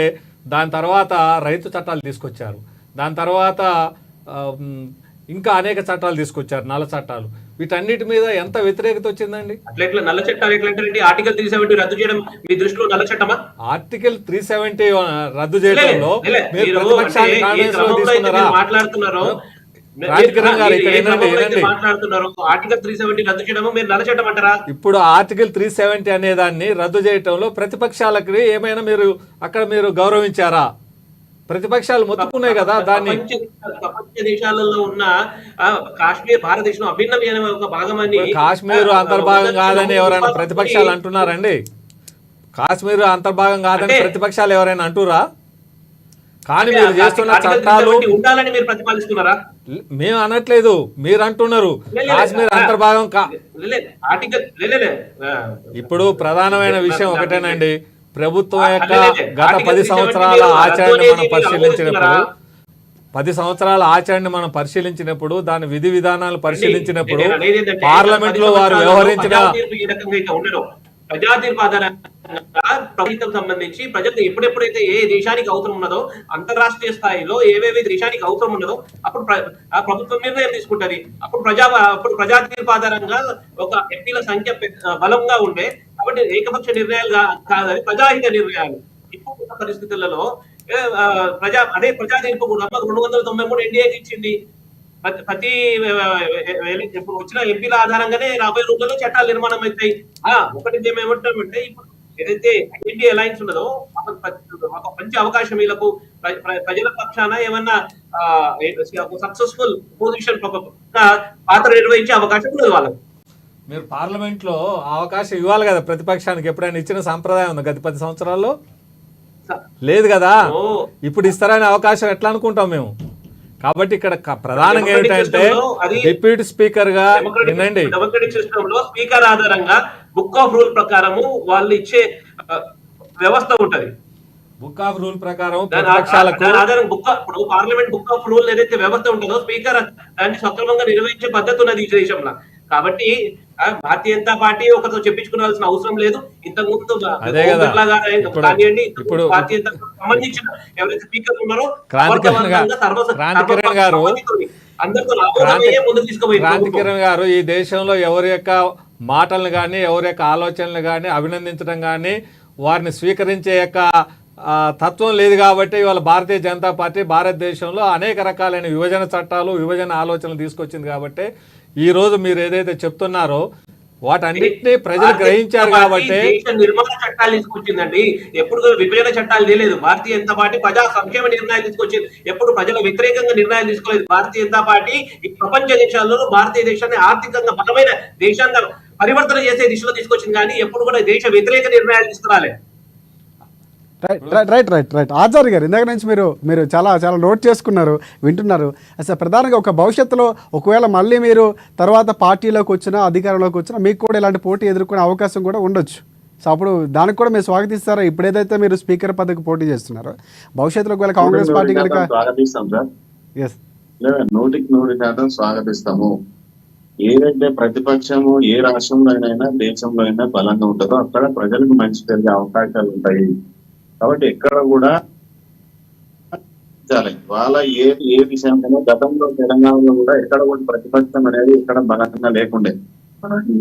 దాని తర్వాత రైతు చట్టాలు తీసుకొచ్చారు. దాని తర్వాత ఇంకా అనేక చట్టాలు తీసుకొచ్చారు, నల్ల చట్టాలు. వీటన్నిటి మీద ఎంత వ్యతిరేకత వచ్చిందండి. అట్లా నల్ల చట్టాలు ఎట్లంటారండి? ఆర్టికల్ 370 రద్దు చేయడం మీ దృష్టిలో నల్ల చట్టమా? ఆర్టికల్ 370 రద్దు చేయడంలో మీరు ప్రతిపక్షాన్ని కాంగ్రెస్ లో తీసుకున్నారా? మాట్లాడుతున్నారు ఆర్టికల్ 370 రద్దు చేయడం మీరు నల్ల చట్టం అంటారా? ఇప్పుడు ఆర్టికల్ 370 అనే దాన్ని రద్దు చేయడంలో ప్రతిపక్షాలకి ఏమైనా మీరు అక్కడ మీరు గౌరవించారా? ప్రతిపక్షాలు మొత్తుకున్నాయి కదా దాన్ని. ప్రపంచ దేశాలలో ఉన్న కాశ్మీర్ భారతదేశం అభిన్నమైన ఒక భాగమని. కాశ్మీర్ అంతర్భాగం కాదని ఎవరైనా ప్రతిపక్షాలు అంటున్నారండి? కాశ్మీర్ అంతర్భాగం కాదని ప్రతిపక్షాలు ఎవరైనా అంటురా? కానీ మీరు చేస్తున్న చట్టాలు ఉండాలని మీరు ప్రతిపాదిస్తున్నారా? మేము అనట్లేదు, మీరు అంటున్నారు కాశ్మీర్ అంతర్భాగం. ఇప్పుడు ప్రధానమైన విషయం ఒకటేనండి, ప్రభుత్వం యొక్క గత 10 సంవత్సరాల ఆచరణ మనం పరిశీలించినప్పుడు 10 సంవత్సరాల ఆచరణని మనం పరిశీలించినప్పుడు, దాని విధి విధానాలు పరిశీలించినప్పుడు, నేను అనేది ఏంటంటే, పార్లమెంట్ లో వారు 10 వ్యవహరించిన ప్రజా తీర్పు ఈ రకంగా అయితే ఉండడం, ప్రజా తీర్పు ఆధారంగా ప్రభుత్వం సంబంధించి ప్రజలకు ఎప్పుడెప్పుడైతే ఏ దేశానికి అవసరం ఉన్నదో, అంతర్రాష్ట్రీయ స్థాయిలో ఏవేవి దేశానికి అవసరం ఉన్నదో అప్పుడు ఆ ప్రభుత్వం నిర్ణయం తీసుకుంటది. అప్పుడు ప్రజా తీర్పు ఆధారంగా ఒక ఎంపీల సంఖ్య బలంగా ఉండే, కాబట్టి ఏకపక్ష నిర్ణయాలు కాదని ప్రజాహిత నిర్ణయాలు. ఇప్పుడు పరిస్థితులలో ప్రజా తీర్పు కూడా 293 ఎన్డీఏకి ఇచ్చింది. ప్రతి ఇప్పుడు వచ్చిన ఎంపీల ఆధారంగానే రాబోయే రోజుల్లో చట్టాలు నిర్మాణం అవుతాయి. ఒకటి ఏమేమంటామంటే, ఇప్పుడు ఏదైతే ఎన్డీఏ అలయన్స్ ఉన్నదో ఒక మంచి అవకాశం వీళ్ళకు ప్రజల పక్షాన ఏమన్నా సక్సెస్ఫుల్ పొజిషన్ పాత్ర నిర్వహించే అవకాశం ఉన్నది వాళ్ళకు. మీరు పార్లమెంట్ లో అవకాశం ఇవ్వాలి కదా ప్రతిపక్షానికి. ఎప్పుడైనా ఇచ్చిన సంప్రదాయం ఉంది గత 10 సంవత్సరాల్లో? లేదు కదా. ఇప్పుడు ఇస్తారనే అవకాశం ఎట్లా అనుకుంటాం మేము? కాబట్టి ఇక్కడ ప్రధానంగా ఏంటంటే డిప్యూటీ స్పీకర్ గా వినండి, డెమోక్రటిక్ సిస్టమ్ లో స్పీకర్ ఆధారంగా బుక్ ఆఫ్ రూల్ ప్రకారము వాళ్ళు ఇచ్చే వ్యవస్థ ఉంటది. బుక్ ఆఫ్ రూల్ ప్రకారం ప్రతిపక్షాలకు ఇప్పుడు పార్లమెంట్ బుక్ ఆఫ్ రూల్ ఏదైతే వ్యవస్థ ఉంటుందో స్పీకర్ దాన్ని సక్రమంగా నిర్వహించే పద్ధతి ఉన్నది ఈ దేశంలో. కాబట్టి భారతీయ జనతా పార్టీ ఒకరితో చెప్పించుకోవాల్సిన అవసరం లేదు. ఇంతకుముందు కానివ్వండి, భారతీయ జనతా సంబంధించిన ఎవరైతే స్పీకర్ ఉన్నారో క్రాంతికిరణ్ గారు ఈ దేశంలో ఎవరి యొక్క మాటలను కానీ ఎవరి యొక్క ఆలోచనలు కానీ అభినందించడం కానీ వారిని స్వీకరించే యొక్క తత్వం లేదు. కాబట్టి ఇవాళ భారతీయ జనతా పార్టీ భారతదేశంలో అనేక రకాలైన విభజన చట్టాలు, విభజన ఆలోచనలు తీసుకొచ్చింది. కాబట్టి ఈ రోజు మీరు ఏదైతే చెప్తున్నారో వాటన్నిటినీ ప్రజలు గ్రహించారు. కాబట్టి నిర్మాణ చట్టాలు తీసుకొచ్చిందండి. ఎప్పుడు విభజన చట్టాలు తెలియదు. భారతీయ జనతా పార్టీ ప్రజా సంక్షేమ నిర్ణయాలు తీసుకొచ్చింది. ఎప్పుడు ప్రజల వ్యతిరేకంగా నిర్ణయాలు తీసుకోలేదు. భారతీయ జనతా పార్టీ ఈ ప్రపంచ దేశాల్లో భారతీయ దేశాన్ని ఆర్థికంగా బలమైన దేశాన్ని పరివర్తన చేసే దిశలో తీసుకొచ్చింది, కానీ ఎప్పుడు కూడా దేశ వ్యతిరేక నిర్ణయాలు తీసుకురాలేదు. రైట్ ఆచార్య గారు, ఇందాక నుంచి మీరు చాలా నోట్ చేసుకున్నారు, వింటున్నారు. అసలు ప్రధానంగా ఒక భవిష్యత్తులో ఒకవేళ మళ్ళీ మీరు తర్వాత పార్టీలోకి వచ్చినా అధికారంలోకి వచ్చినా మీకు కూడా ఇలాంటి పోటీ ఎదుర్కొనే అవకాశం కూడా ఉండొచ్చు. సో అప్పుడు దానికి కూడా మీరు స్వాగతిస్తారా? ఇప్పుడు ఏదైతే మీరు స్పీకర్ పదవికి పోటీ చేస్తున్నారో భవిష్యత్తులో ఒకవేళ కాంగ్రెస్ పార్టీ కనుక 100% స్వాగతిస్తాము. ఏదైతే ప్రతిపక్షము ఏ రాష్ట్రంలో అయినా దేశంలో అయినా బలంగా ఉంటుందో అక్కడ ప్రజలకు మంచి జరిగే అవకాశాలు ఉంటాయి. కాబట్టి ఎక్కడ కూడా వాళ్ళ ఏ విషయంలో గతంలో తెలంగాణలో కూడా ఎక్కడ కూడా ప్రతిపక్షం అనేది ఎక్కడ బలంగా లేకుండే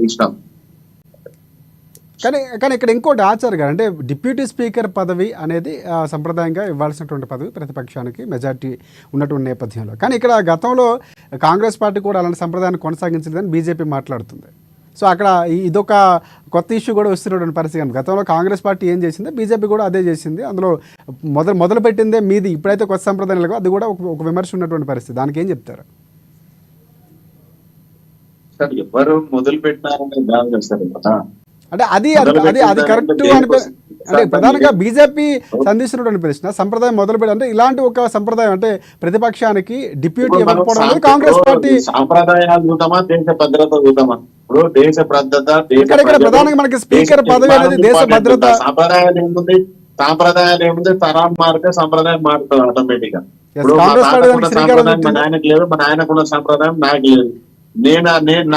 ఇష్టం. కానీ ఇక్కడ ఇంకోటి ఆచార్య గారు, అంటే డిప్యూటీ స్పీకర్ పదవి అనేది సంప్రదాయంగా ఇవ్వాల్సినటువంటి పదవి ప్రతిపక్షానికి మెజార్టీ ఉన్నటువంటి నేపథ్యంలో. కానీ ఇక్కడ గతంలో కాంగ్రెస్ పార్టీ కూడా అలాంటి సంప్రదాయాన్ని కొనసాగించలేదని బీజేపీ మాట్లాడుతుంది. సో అక్కడ ఇదొక కొత్త ఇష్యూ కూడా వస్తున్నటువంటి పరిస్థితి. గతంలో కాంగ్రెస్ పార్టీ ఏం చేసిందో బీజేపీ కూడా అదే చేసింది. అందులో మొదలు పెట్టిందే మీది. ఇప్పుడైతే కొత్త సంప్రదాయాలు అది కూడా ఒక విమర్శ ఉన్నటువంటి పరిస్థితి. దానికి ఏం చెప్తారు? సార్ ఎవరు మొదలు పెట్టినారనే దాని సార్ అంటే అది కరెక్ట్ అంటే ప్రధానంగా బీజేపీ సంధిస్తున్నటువంటి ప్రశ్న. సంప్రదాయం మొదలుపెట్టి అంటే ఇలాంటి ఒక సంప్రదాయం అంటే ప్రతిపక్షానికి డిప్యూటీ ఇవ్వకపోవడం అనేది కాంగ్రెస్ పార్టీ సాంప్రదాయాలు చూద్దామా, దేశ భద్రత చూద్దామా? ఇప్పుడు దేశ భద్రత ఇక్కడ ప్రధానంగా మనకి స్పీకర్ పదవి అనేది దేశ భద్రత. సాంప్రదాయాలు ఏముంది, తరం మారితే సంప్రదాయం మారుతుంది ఆటోమేటిక్ గా. ఇప్పుడు మా నాయనకు లేదు, మా నాయనకున్న సాంప్రదాయం నాకు లేదు.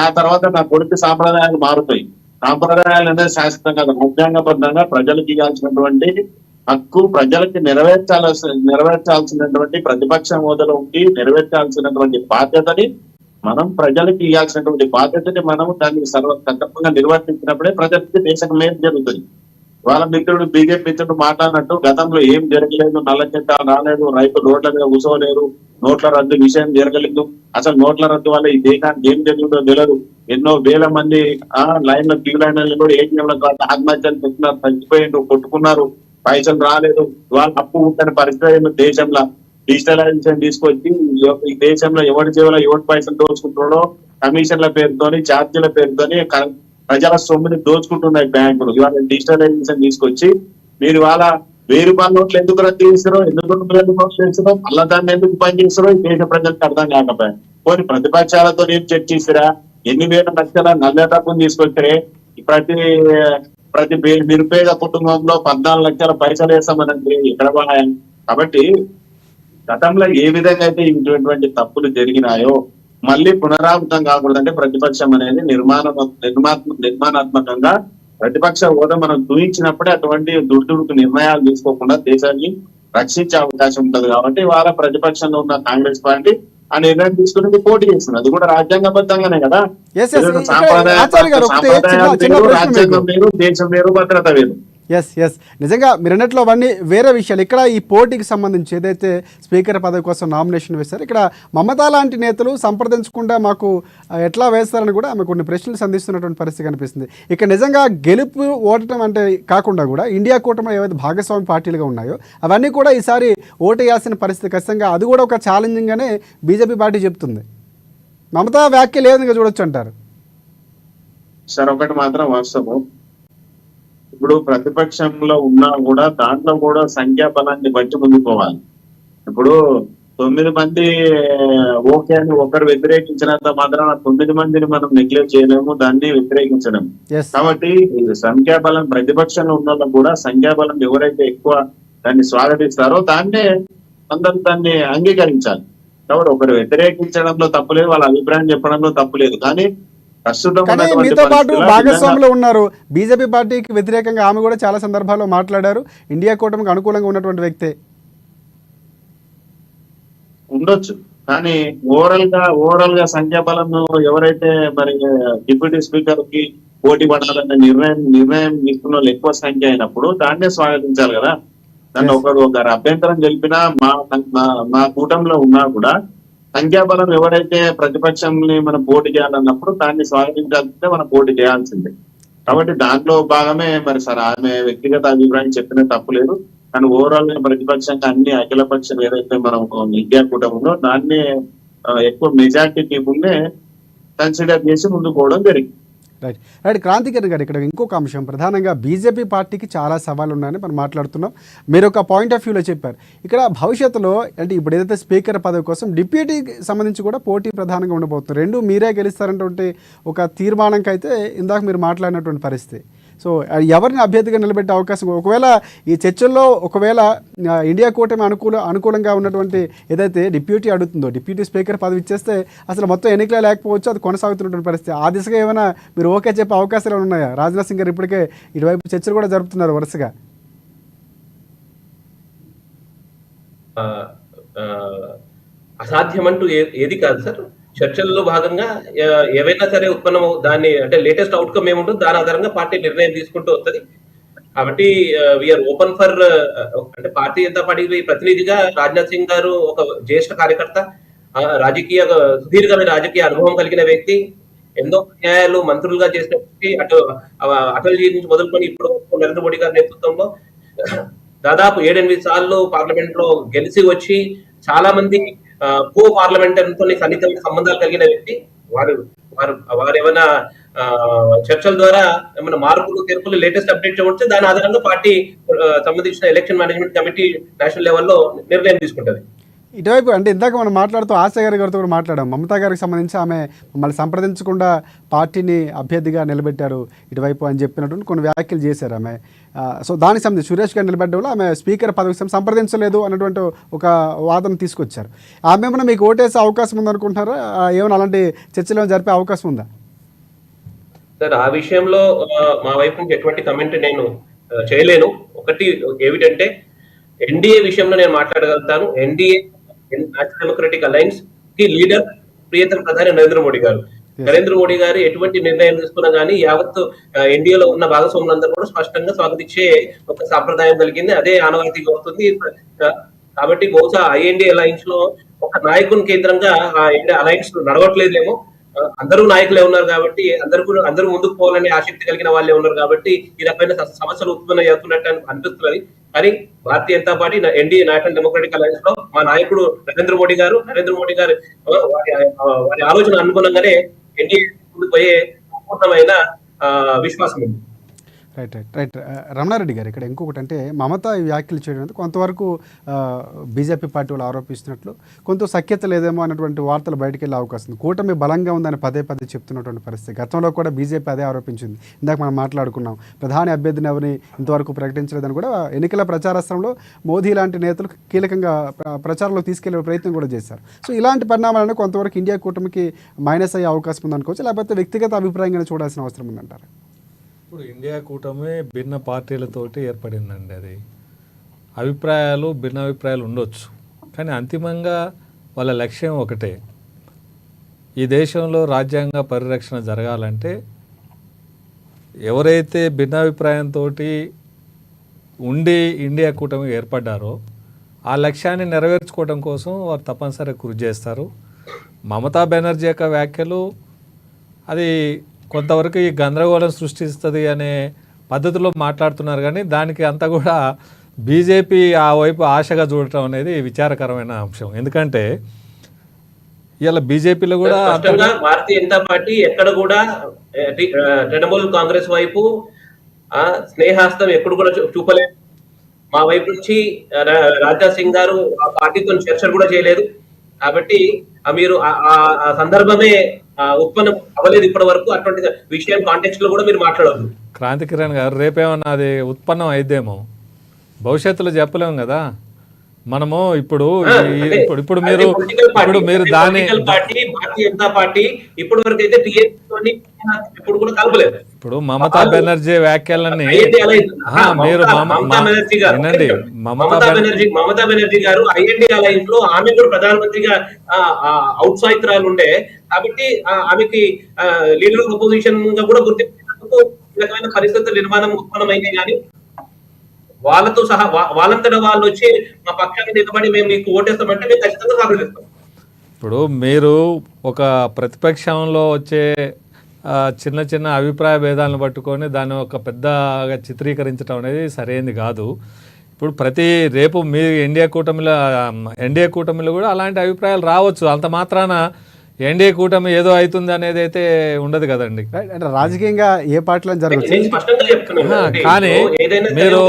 నా తర్వాత నా కొడుకు సాంప్రదాయాలు మారుతాయి. సాంప్రదాయాలు అనేది శాశ్వతంగా రాజ్యాంగబద్ధంగా ప్రజలకు ఇవ్వాల్సినటువంటి హక్కు, ప్రజలకి నెరవేర్చాల్సినటువంటి ప్రతిపక్ష హోదాలో ఉండి నెరవేర్చాల్సినటువంటి బాధ్యతని మనం ప్రజలకు ఇవ్వాల్సినటువంటి బాధ్యతని మనం దాన్ని సక్రమంగా నిర్వర్తించినప్పుడే ప్రజలకి దేశం మేలు జరుగుతుంది. వాళ్ళ మిత్రుడు బీజేపీ మిత్రుడు మాట్లాడినట్టు గతంలో ఏం జరగలేదు, నల్ల చట్టాలు రాలేదు, రైతులు రోడ్ల మీద కూర్చోలేరు, నోట్ల రద్దు విషయం జరగలేదు. అసలు నోట్ల రద్దు వల్ల ఈ దేశానికి ఏం జరుగుతుందో తెలియదు. ఎన్నో వేల మంది లైన్ లో క్యూ లైన్ కూడా ఏటీఎంల ద్వారా ఆత్మహత్యలు చేస్తున్నారు, చచ్చిపోయిండు, కొట్టుకున్నారు, పైసలు రాలేదు. వాళ్ళ అప్పు ఉందని పరిస్థితి దేశంలో డిజిటలైజేషన్ తీసుకొచ్చి ఈ దేశంలో ఎవరి జీవన ఎవరి పైసలు దోచుకుంటున్నాడో కమిషన్ల పేరుతోని ఛార్జీల పేరుతోని ప్రజల సొమ్ముని దోచుకుంటున్నాయి బ్యాంకులు. ఇవాళ డిజిటలైజేషన్ తీసుకొచ్చి మీరు ఇవాళ 1000 రూపాయల నోట్లు ఎందుకు రద్దు చేస్తారో, ఎందుకు 2,000 నోట్లు చేస్తారో, మళ్ళా దాన్ని ఎందుకు పని చేస్తారో ఈ దేశ ప్రజలకు అర్థం కాకపోయాయి. కొన్ని ప్రతిపక్షాలతో ఏం చర్చిస్తారా? ఎన్ని వేల లక్షల నల్ల డబ్బును తీసుకొచ్చారే. ప్రతి నిరుపేద కుటుంబంలో 14 లక్షల పైసలు వేస్తామనంటే ఇక్కడ కాబట్టి గతంలో ఏ విధంగా అయితే ఇటువంటి తప్పులు జరిగినాయో మళ్ళీ పునరావృతం కాకూడదంటే ప్రతిపక్షం అనేది నిర్మాణాత్మకంగా ప్రతిపక్ష హోదా మనం చూయించినప్పుడే అటువంటి దుర్దుడుకు నిర్ణయాలు తీసుకోకుండా దేశాన్ని రక్షించే అవకాశం ఉంటది. కాబట్టి వాళ్ళ ప్రతిపక్షంలో ఉన్న కాంగ్రెస్ పార్టీ ఆ నిర్ణయం తీసుకుని పోటీ చేస్తుంది. అది కూడా రాజ్యాంగబద్ధంగానే కదా. రాజ్యాంగం వేరు, దేశం వేరు, భద్రత వేరు. ఎస్ నిజంగా మీరు అన్నట్లు అవన్నీ వేరే విషయాలు. ఇక్కడ ఈ పోటీకి సంబంధించి ఏదైతే స్పీకర్ పదవి కోసం నామినేషన్ వేశారో ఇక్కడ మమతా లాంటి నేతలు సంప్రదించకుండా మాకు ఎట్లా వేస్తారని కూడా ఆమె కొన్ని ప్రశ్నలు సంధిస్తున్నటువంటి పరిస్థితి కనిపిస్తుంది. ఇక్కడ నిజంగా గెలుపు ఓటం అంటే కాకుండా కూడా ఇండియా కూటమిలో ఏవైతే భాగస్వామి పార్టీలుగా ఉన్నాయో అవన్నీ కూడా ఈసారి ఓటేయాల్సిన పరిస్థితి ఖచ్చితంగా అది కూడా ఒక ఛాలెంజింగ్గానే బీజేపీ పార్టీ చెప్తుంది. మమతా వ్యాఖ్య లేదని చూడొచ్చు అంటారు సార్. ఒకటి మాత్రం వాస్తవం, ఇప్పుడు ప్రతిపక్షంలో ఉన్నా కూడా దాంట్లో కూడా సంఖ్యాబలాన్ని బట్టి ముందుకోవాలి. ఇప్పుడు 9 మంది ఓకే అని ఒకరు వ్యతిరేకించినంత మాత్రాన 9 మందిని మనం నెగ్లెక్ట్ చేయలేము, దాన్ని వ్యతిరేకించలేము. కాబట్టి సంఖ్యాబలం ప్రతిపక్షంలో ఉన్న కూడా సంఖ్యాబలం ఎవరైతే ఎక్కువ దాన్ని స్వాగతిస్తారో దాన్నే అందరూ దాన్ని అంగీకరించాలి. కాబట్టి ఒకరు వ్యతిరేకించడంలో తప్పులేదు, వాళ్ళ అభిప్రాయం చెప్పడంలో తప్పులేదు. కానీ కానీ మీతో పాటు భాగస్వాములు ఉన్నారు బీజేపీ పార్టీకి వ్యతిరేకంగా, ఆమె కూడా చాలా సందర్భాల్లో మాట్లాడారు. ఇండియా కూటమికి అనుకూలంగా ఉన్నటువంటి వ్యక్తే ఉండొచ్చు. కానీ ఓవరాల్ గా సంఖ్యాబలం ఎవరైతే మరి డిప్యూటీ స్పీకర్ కి పోటీ పడాలన్న నిర్ణయం తీసుకున్న వాళ్ళు ఎక్కువ సంఖ్య అయినప్పుడు దాన్నే స్వాగతించాలి కదా. దాన్ని ఒకరు అభ్యంతరం తెలిపినా మా కూటమిలో ఉన్నా కూడా సంఖ్యాబలం ఎవరైతే ప్రతిపక్షంని మనం పోటీ చేయాలన్నప్పుడు దాన్ని స్వాగతించాల్సిందే, మనం పోటీ చేయాల్సిందే. కాబట్టి దాంట్లో భాగమే మరి సార్ ఆమె వ్యక్తిగత అభిప్రాయం చెప్పిన తప్పులేదు. కానీ ఓవరాల్ గా ప్రతిపక్షంగా అన్ని అఖిల పక్షం ఏదైతే మనం ఇండియా కూటమిలో దాన్ని ఎక్కువ మెజార్టీ పీపుల్నే కన్సిడర్ చేసి ముందుకు పోవడం జరిగింది. రైట్ క్రాంతికిరణ్ గారు, ఇక్కడ ఇంకొక అంశం ప్రధానంగా బీజేపీ పార్టీకి చాలా సవాళ్ళు ఉన్నాయని మనం మాట్లాడుతున్నాం. మీరు ఒక పాయింట్ ఆఫ్ వ్యూలో చెప్పారు. ఇక్కడ భవిష్యత్తులో అంటే ఇప్పుడు ఏదైతే స్పీకర్ పదవి కోసం డిప్యూటీకి సంబంధించి కూడా పోటీ ప్రధానంగా ఉండబోతుంది. రెండు మీరే గెలుస్తారన్నటువంటి ఒక తీర్మానంకి అయితే ఇందాక మీరు మాట్లాడినటువంటి పరిస్థితి. సో ఎవరిని అభ్యర్థిగా నిలబెట్టే అవకాశం, ఒకవేళ ఈ చర్చల్లో ఒకవేళ ఇండియా కూటమి అనుకూలంగా ఉన్నటువంటి ఏదైతే డిప్యూటీ అడుగుతుందో డిప్యూటీ స్పీకర్ పదవి ఇచ్చేస్తే అసలు మొత్తం ఎన్నికలే లేకపోవచ్చు, అది కొనసాగుతున్నటువంటి పరిస్థితి. ఆ దిశగా ఏమైనా మీరు ఓకే చెప్పే అవకాశాలు ఉన్నాయా? రాజ్నాథ్ సింగ్ గారు ఇప్పటికే ఇటువైపు చర్చలు కూడా జరుపుతున్నారు వరుసగా. అసాధ్యమంటూ ఏది కాదు సార్. చర్చల్లో భాగంగా ఏవైనా సరే ఉత్పన్నం దాన్ని అంటే లేటెస్ట్ అవుట్కమ్ ఏముంటుంది దాని ఆధారంగా పార్టీ నిర్ణయం తీసుకుంటూ వస్తుంది. కాబట్టి వీఆర్ ఓపెన్ ఫర్ అంటే భారతీయ జనతా పార్టీ ప్రతినిధిగా రాజ్నాథ్ సింగ్ గారు ఒక జ్యేష్ఠ కార్యకర్త, సుదీర్ఘమైన రాజకీయ అనుభవం కలిగిన వ్యక్తి, ఎన్నో న్యాయాలు మంత్రులుగా చేసిన వ్యక్తి. అటల్జీ నుంచి మొదలుకొని ఇప్పుడు నరేంద్ర మోడీ గారి నేతృత్వంలో దాదాపు 7-8 సార్లు పార్లమెంట్ లో గెలిచి వచ్చి చాలా మంది కో పార్లమెంటరీతో సన్నిహితమైన సంబంధాలు కలిగిన వ్యక్తి. వారు ఏమైనా చర్చల ద్వారా ఏమైనా మార్పులు తీర్పులు లేటెస్ట్ అప్డేట్ చేయవచ్చు. దాని ఆధారంగా పార్టీ సంబంధించిన ఎలక్షన్ మేనేజ్మెంట్ కమిటీ నేషనల్ లెవెల్లో నిర్ణయం తీసుకుంటుంది. ఇటువైపు అంటే ఇందాక మనం మాట్లాడుతూ ఆశా గారితో కూడా మాట్లాడాం. మమతా గారికి సంబంధించి ఆమె మమ్మల్ని సంప్రదించకుండా పార్టీని అభ్యర్థిగా నిలబెట్టారు ఇటువైపు అని చెప్పినటువంటి కొన్ని వ్యాఖ్యలు చేశారు ఆమె. సో దానికి సంబంధించి సురేష్ గారు నిలబెట్టడంలో ఆమె స్పీకర్ పదవికి సంప్రదించలేదు అన్నటువంటి ఒక వాదన తీసుకొచ్చారు. ఆమె ఏమైనా మీకు ఓటేసే అవకాశం ఉందనుకుంటున్నారా? ఏమైనా అలాంటి చర్చలు జరిపే అవకాశం ఉందా? సార్ ఆ విషయంలో మా వైపు నుంచి ఎటువంటి కమెంట్ నేను చేయలేను. ఒకటి ఏమిటంటే ఎన్డీఏ విషయంలో నేను మాట్లాడగలుగుతాను. ఎన్డీఏ నేషనల్ డెమోక్రటిక్ అలయన్స్ కి లీడర్ ప్రియతమ ప్రధాని నరేంద్ర మోడీ గారు. నరేంద్ర మోడీ గారు ఎటువంటి నిర్ణయం తీసుకున్నా గానీ యావత్ ఎన్డీఏలో ఉన్న భాగస్వాములందరూ కూడా స్పష్టంగా స్వాగతించే ఒక సాంప్రదాయం కలిగింది. అదే ఆనవాయితీగా వస్తుంది. కాబట్టి బహుశా ఐఎన్డీ అలయన్స్ లో ఒక నాయకుని కేంద్రంగా అలయన్స్ నడవట్లేదేమో. అందరూ నాయకులే ఉన్నారు కాబట్టి అందరూ ముందుకు పోవాలనే ఆసక్తి కలిగిన వాళ్ళే ఉన్నారు కాబట్టి ఈ రకమైన సమస్యలు ఉత్పన్నం అవుతున్నట్టు అనిపిస్తున్నది. కానీ Bharatiya Janata party NDA National Democratic Alliance లో మా నాయకుడు నరేంద్ర మోడీ గారు వారి ఆలోచన అనుగుణంగానే ఎన్డీఏ ముందుకు పోయే సంపూర్ణమైన విశ్వాసం ఉంది. రైట్ రైట్ రైట్ రమణారెడ్డి గారు, ఇక్కడ ఇంకొకటి అంటే మమత ఈ వ్యాఖ్యలు చేయడం కొంతవరకు బీజేపీ పార్టీ వాళ్ళు ఆరోపిస్తున్నట్లు కొంత సఖ్యత లేదేమో అన్నటువంటి వార్తలు బయటకు వెళ్ళే అవకాశం ఉంది. కూటమి బలంగా ఉందని పదే పదే చెప్తున్నటువంటి పరిస్థితి. గతంలో కూడా బీజేపీ అదే ఆరోపించింది. ఇందాక మనం మాట్లాడుకున్నాం, ప్రధాని అభ్యర్థిని ఎవరిని ఇంతవరకు ప్రకటించలేదని కూడా ఎన్నికల ప్రచారాస్త్రంలో మోదీ లాంటి నేతలు కీలకంగా ప్రచారంలో తీసుకెళ్లే ప్రయత్నం కూడా చేశారు. సో ఇలాంటి పరిణామాలను కొంతవరకు ఇండియా కూటమికి మైనస్ అయ్యే అవకాశం ఉందనుకోవచ్చు, లేకపోతే వ్యక్తిగత అభిప్రాయంగా చూడాల్సిన అవసరం ఉందంటారు. ఇప్పుడు ఇండియా కూటమి భిన్న పార్టీలతోటి ఏర్పడిందండి. అది అభిప్రాయాలు భిన్న అభిప్రాయాలు ఉండొచ్చు, కానీ అంతిమంగా వాళ్ళ లక్ష్యం ఒకటే. ఈ దేశంలో రాజ్యాంగ పరిరక్షణ జరగాలంటే ఎవరైతే భిన్నాభిప్రాయంతో ఉండి ఇండియా కూటమి ఏర్పడ్డారో ఆ లక్ష్యాన్ని నెరవేర్చుకోవడం కోసం వారు తప్పనిసరిగా కృషి చేస్తారు. మమతా బెనర్జీ యొక్క వ్యాఖ్యలు అది కొంతవరకు ఈ గందరగోళం సృష్టిస్తుంది అనే పద్ధతిలో మాట్లాడుతున్నారు, కానీ దానికి అంతా కూడా బీజేపీ ఆ వైపు ఆశగా చూడటం అనేది విచారకరమైన అంశం. ఎందుకంటే ఇలా బీజేపీలో కూడా భారతీయ జనతా పార్టీ ఎక్కడ కూడా తృణమూల్ కాంగ్రెస్ వైపు స్నేహాస్తం ఎప్పుడు కూడా చూపలేదు. మా వైపు నుంచి రాజ్నాథ్ సింగ్ గారు ఆ పార్టీతో చర్చలు కూడా చేయలేదు. కాబట్టి మీరు ఆ సందర్భమే ఉత్పన్నం అవ్వలేదు ఇప్పటి వరకు. అటువంటి విషయం కాంటెక్స్ట్ లో కూడా మీరు మాట్లాడవద్దు. క్రాంతి కిరణ్ గారు, రేపేమన్నా అది ఉత్పన్నం అయిద్దేమో, భవిష్యత్తులో చెప్పలేము కదా మనము. ఇప్పుడు మీరు దాన్ని భారతీయ జనతా పార్టీ ఇప్పటి వరకు అయితే ఇప్పుడు కూడా కలపలేదు. ఇప్పుడు మమతా బెనర్జీ వ్యాఖ్యలన్నీ మీరు మమతా బెనర్జీ గారు ఐఎన్డీ అలయన్స్ లో ఆమె కూడా ప్రధానమంత్రిగా ఔత్సాహితురాలు ఉండే, కాబట్టి ఆమెకి లీడర్ ఆఫ్ అపోజిషన్ గా కూడా గుర్తించినందుకు రకమైన పరిస్థితుల నిర్మాణం ఉత్పన్నమైంది. కానీ వాళ్ళతో సహా వాళ్ళంతటా వాళ్ళు వచ్చి మా పక్షాన్ని నిలబడి మేము మీకు ఓటేస్తామంటే మేము ఖచ్చితంగా స్వాగతిస్తాం. ఇప్పుడు మీరు ఒక ప్రతిపక్షంలో వచ్చే చిన్న చిన్న అభిప్రాయ భేదాలను పట్టుకొని దాన్ని ఒక పెద్దగా చిత్రీకరించడం అనేది సరైనది కాదు. ఇప్పుడు రేపు మీ ఎన్డీఏ కూటమిలో కూడా అలాంటి అభిప్రాయాలు రావచ్చు. అంత మాత్రాన ఎన్డీఏ కూటమి ఏదో అవుతుంది అనేది అయితే ఉండదు కదండి. రాజకీయంగా ఏ పార్టీలో జరగచ్చు, కానీ మీరు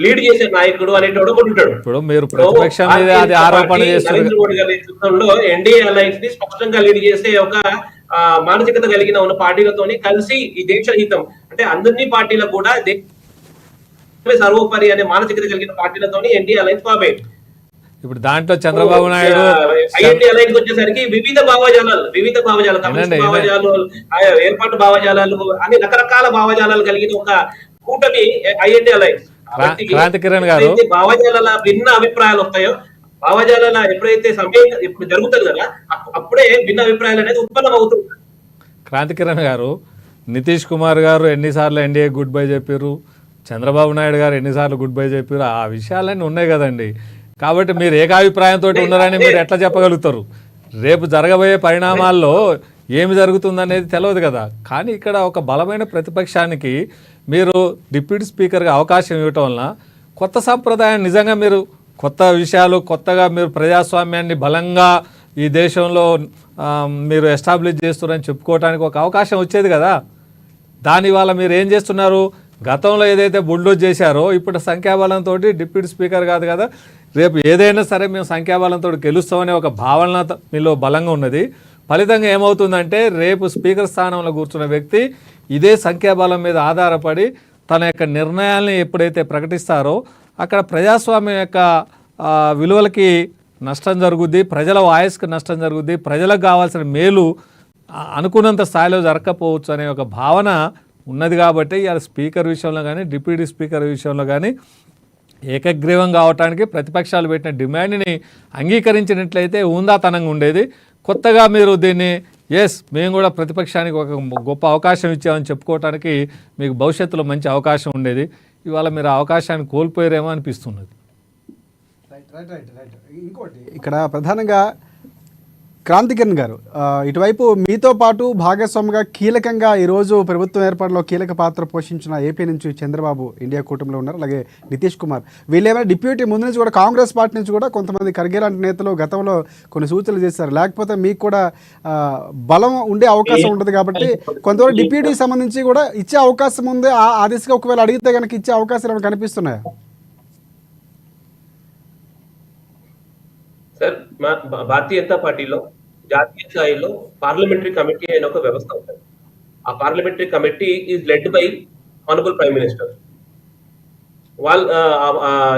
లీడ్ చేసే నాయకుడు అనేటోడు ఉంటాడు. ఇప్పుడు మీరు ప్రతిపక్షం మీద అది ఆరోపణ చేస్తున్నారు. ఎన్డీఏ అలయన్స్ ని స్పష్టంగా లీడ్ చేసే ఒక మానసికత కలిగిన ఉన్న పార్టీలతోని కలిసి ఈ దేశహితం అంటే అందరినీ పార్టీలకు కూడా సర్వోపరి అనే మానసికత కలిగిన పార్టీలతోని ఎన్డీఏ అలయన్స్ ఫామ్ అయింది. ఇప్పుడు దాంట్లో చంద్రబాబు నాయుడు ఐఎన్డీ అలయన్స్ వచ్చేసరికి వివిధ భావజాలాలు ఏర్పాటు భావజాలాలు అన్ని రకరకాల భావజాలాలు కలిగిన ఒక కూటమి ఐఎన్డీ అలయన్స్. క్రాంతి కిరణ్ గారు, భావజాలాల భిన్న అభిప్రాయాలు వస్తాయో, భావజాలాల ఎప్పుడైతే సమయం ఇప్పుడు జరుగుతుంది కదా అప్పుడే భిన్న అభిప్రాయాలు అనేది ఉత్పన్నం అవుతుంది. క్రాంతి కిరణ్ గారు, నితీష్ కుమార్ గారు ఎన్నిసార్లు ఎన్డీఏ గుడ్ బై చెప్పారు, చంద్రబాబు నాయుడు గారు ఎన్నిసార్లు గుడ్ బై చెప్పారు, ఆ విషయాలన్నీ ఉన్నాయి కదండి. కాబట్టి మీరు ఏకాభిప్రాయంతో ఉన్నారని మీరు ఎట్లా చెప్పగలుగుతారు? రేపు జరగబోయే పరిణామాల్లో ఏమి జరుగుతుందనేది తెలియదు కదా. కానీ ఇక్కడ ఒక బలమైన ప్రతిపక్షానికి మీరు డిప్యూటీ స్పీకర్గా అవకాశం ఇవ్వటం వలన కొత్త సంప్రదాయాన్ని నిజంగా మీరు కొత్త విషయాలు కొత్తగా మీరు ప్రజాస్వామ్యాన్ని బలంగా ఈ దేశంలో మీరు ఎస్టాబ్లిష్ చేస్తున్నారని చెప్పుకోవడానికి ఒక అవకాశం వచ్చేది కదా. దానివల్ల మీరు ఏం చేస్తున్నారు? గతంలో ఏదైతే బుల్డోజ్ చేశారో ఇప్పుడు సంఖ్యాబలంతో డిప్యూటీ స్పీకర్ కాదు కదా, రేపు ఏదైనా సరే మేము సంఖ్యాబలంతో గెలుస్తామనే ఒక భావన మీలో బలంగా ఉన్నది. ఫలితంగా ఏమవుతుందంటే రేపు స్పీకర్ స్థానంలో కూర్చున్న వ్యక్తి ఇదే సంఖ్యాబలం మీద ఆధారపడి తన యొక్క నిర్ణయాల్ని ఎప్పుడైతే ప్రకటిస్తారో అక్కడ ప్రజాస్వామ్యం యొక్క విలువలకి నష్టం జరుగుద్ది, ప్రజల వాయిస్కి నష్టం జరుగుద్ది, ప్రజలకు కావాల్సిన మేలు అనుకున్నంత స్థాయిలో జరగకపోవచ్చు అనే ఒక భావన ఉన్నది. కాబట్టి ఇవాళ స్పీకర్ విషయంలో కానీ డిప్యూటీ స్పీకర్ విషయంలో కానీ ఏకగ్రీవం కావటానికి ప్రతిపక్షాలు పెట్టిన డిమాండ్ని అంగీకరించినట్లయితే ఉందాతనంగా ఉండేది. కొత్తగా మీరు దీన్ని మేము కూడా ప్రతిపక్షానికి ఒక గొప్ప అవకాశం ఇచ్చామని చెప్పుకోవటానికి మీకు భవిష్యత్తులో మంచి అవకాశం ఉండేది. ఇవాళ మీరు అవకాశాన్ని కోల్పోయారేమో అనిపిస్తున్నది. ఇంకోటి ఇక్కడ ప్రధానంగా క్రాంతికిరణ్ గారు, ఇటువైపు మీతో పాటు భాగస్వామిగా కీలకంగా ఈరోజు ప్రభుత్వం ఏర్పాటులో కీలక పాత్ర పోషించిన ఏపీ నుంచి చంద్రబాబు ఇండియా కూటమిలో ఉన్నారు, అలాగే నితీష్ కుమార్. వీళ్ళేమైనా డిప్యూటీ ముందు నుంచి కూడా కాంగ్రెస్ పార్టీ నుంచి కూడా కొంతమంది ఖర్గే లాంటి నేతలు గతంలో కొన్ని సూచనలు చేశారు, లేకపోతే మీకు కూడా బలం ఉండే అవకాశం ఉంటుంది కాబట్టి కొంతవరకు డిప్యూటీకి సంబంధించి కూడా ఇచ్చే అవకాశం ఉంది. ఆ దిశగా ఒకవేళ అడిగితే కనుక ఇచ్చే అవకాశాలు ఏమైనా కనిపిస్తున్నాయా? సార్, మా భారతీయ జనతా పార్టీలో జాతీయ స్థాయిలో పార్లమెంటరీ కమిటీ అనే ఒక వ్యవస్థ ఉంటుంది. ఆ parliamentary committee is led by honourable prime minister.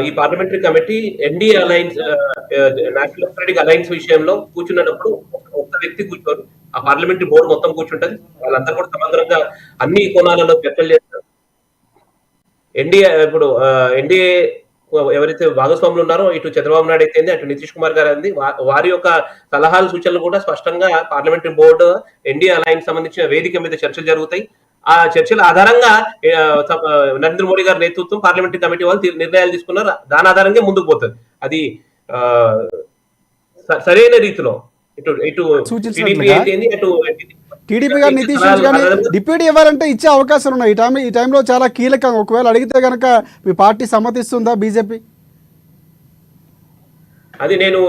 ఈ parliamentary committee NDA alliance, National Democratic Alliance విషయంలో కూర్చున్నప్పుడు ఒక్క వ్యక్తి కూర్చోరు, ఆ పార్లమెంటరీ బోర్డు మొత్తం కూర్చుంటది. వాళ్ళందరూ కూడా సమగ్రంగా అన్ని కోణాలలో చర్చలు చేస్తారు. ఎన్డీఏ ఎవరైతే భాగస్వాములు ఉన్నారో, ఇటు చంద్రబాబు నాయుడు అయితే అటు నితీష్ కుమార్ గారు అంది, వారి యొక్క సలహాలు సూచనలు కూడా స్పష్టంగా పార్లమెంటరీ బోర్డు ఎన్డీఏ అలయన్స్ సంబంధించిన వేదిక మీద చర్చలు జరుగుతాయి. ఆ చర్చల ఆధారంగా నరేంద్ర మోడీ గారి నేతృత్వం పార్లమెంటరీ కమిటీ వాళ్ళు నిర్ణయాలు తీసుకున్నారు. దాని ఆధారంగా ముందుకు పోతుంది. అది సరైన రీతిలో ఇటు టీడీపీ అయితేంది, అటు టీడీపీ గారు నితీష్ కానీ డిప్యూటీ ఇవ్వాలంటే ఇచ్చే అవకాశాలు ఉన్నాయి. ఈ టైంలో చాలా కీలకం. ఒకవేళ అడిగితే కనుక మీ పార్టీ సమ్మతిస్తుందా బీజేపీ? అది నేను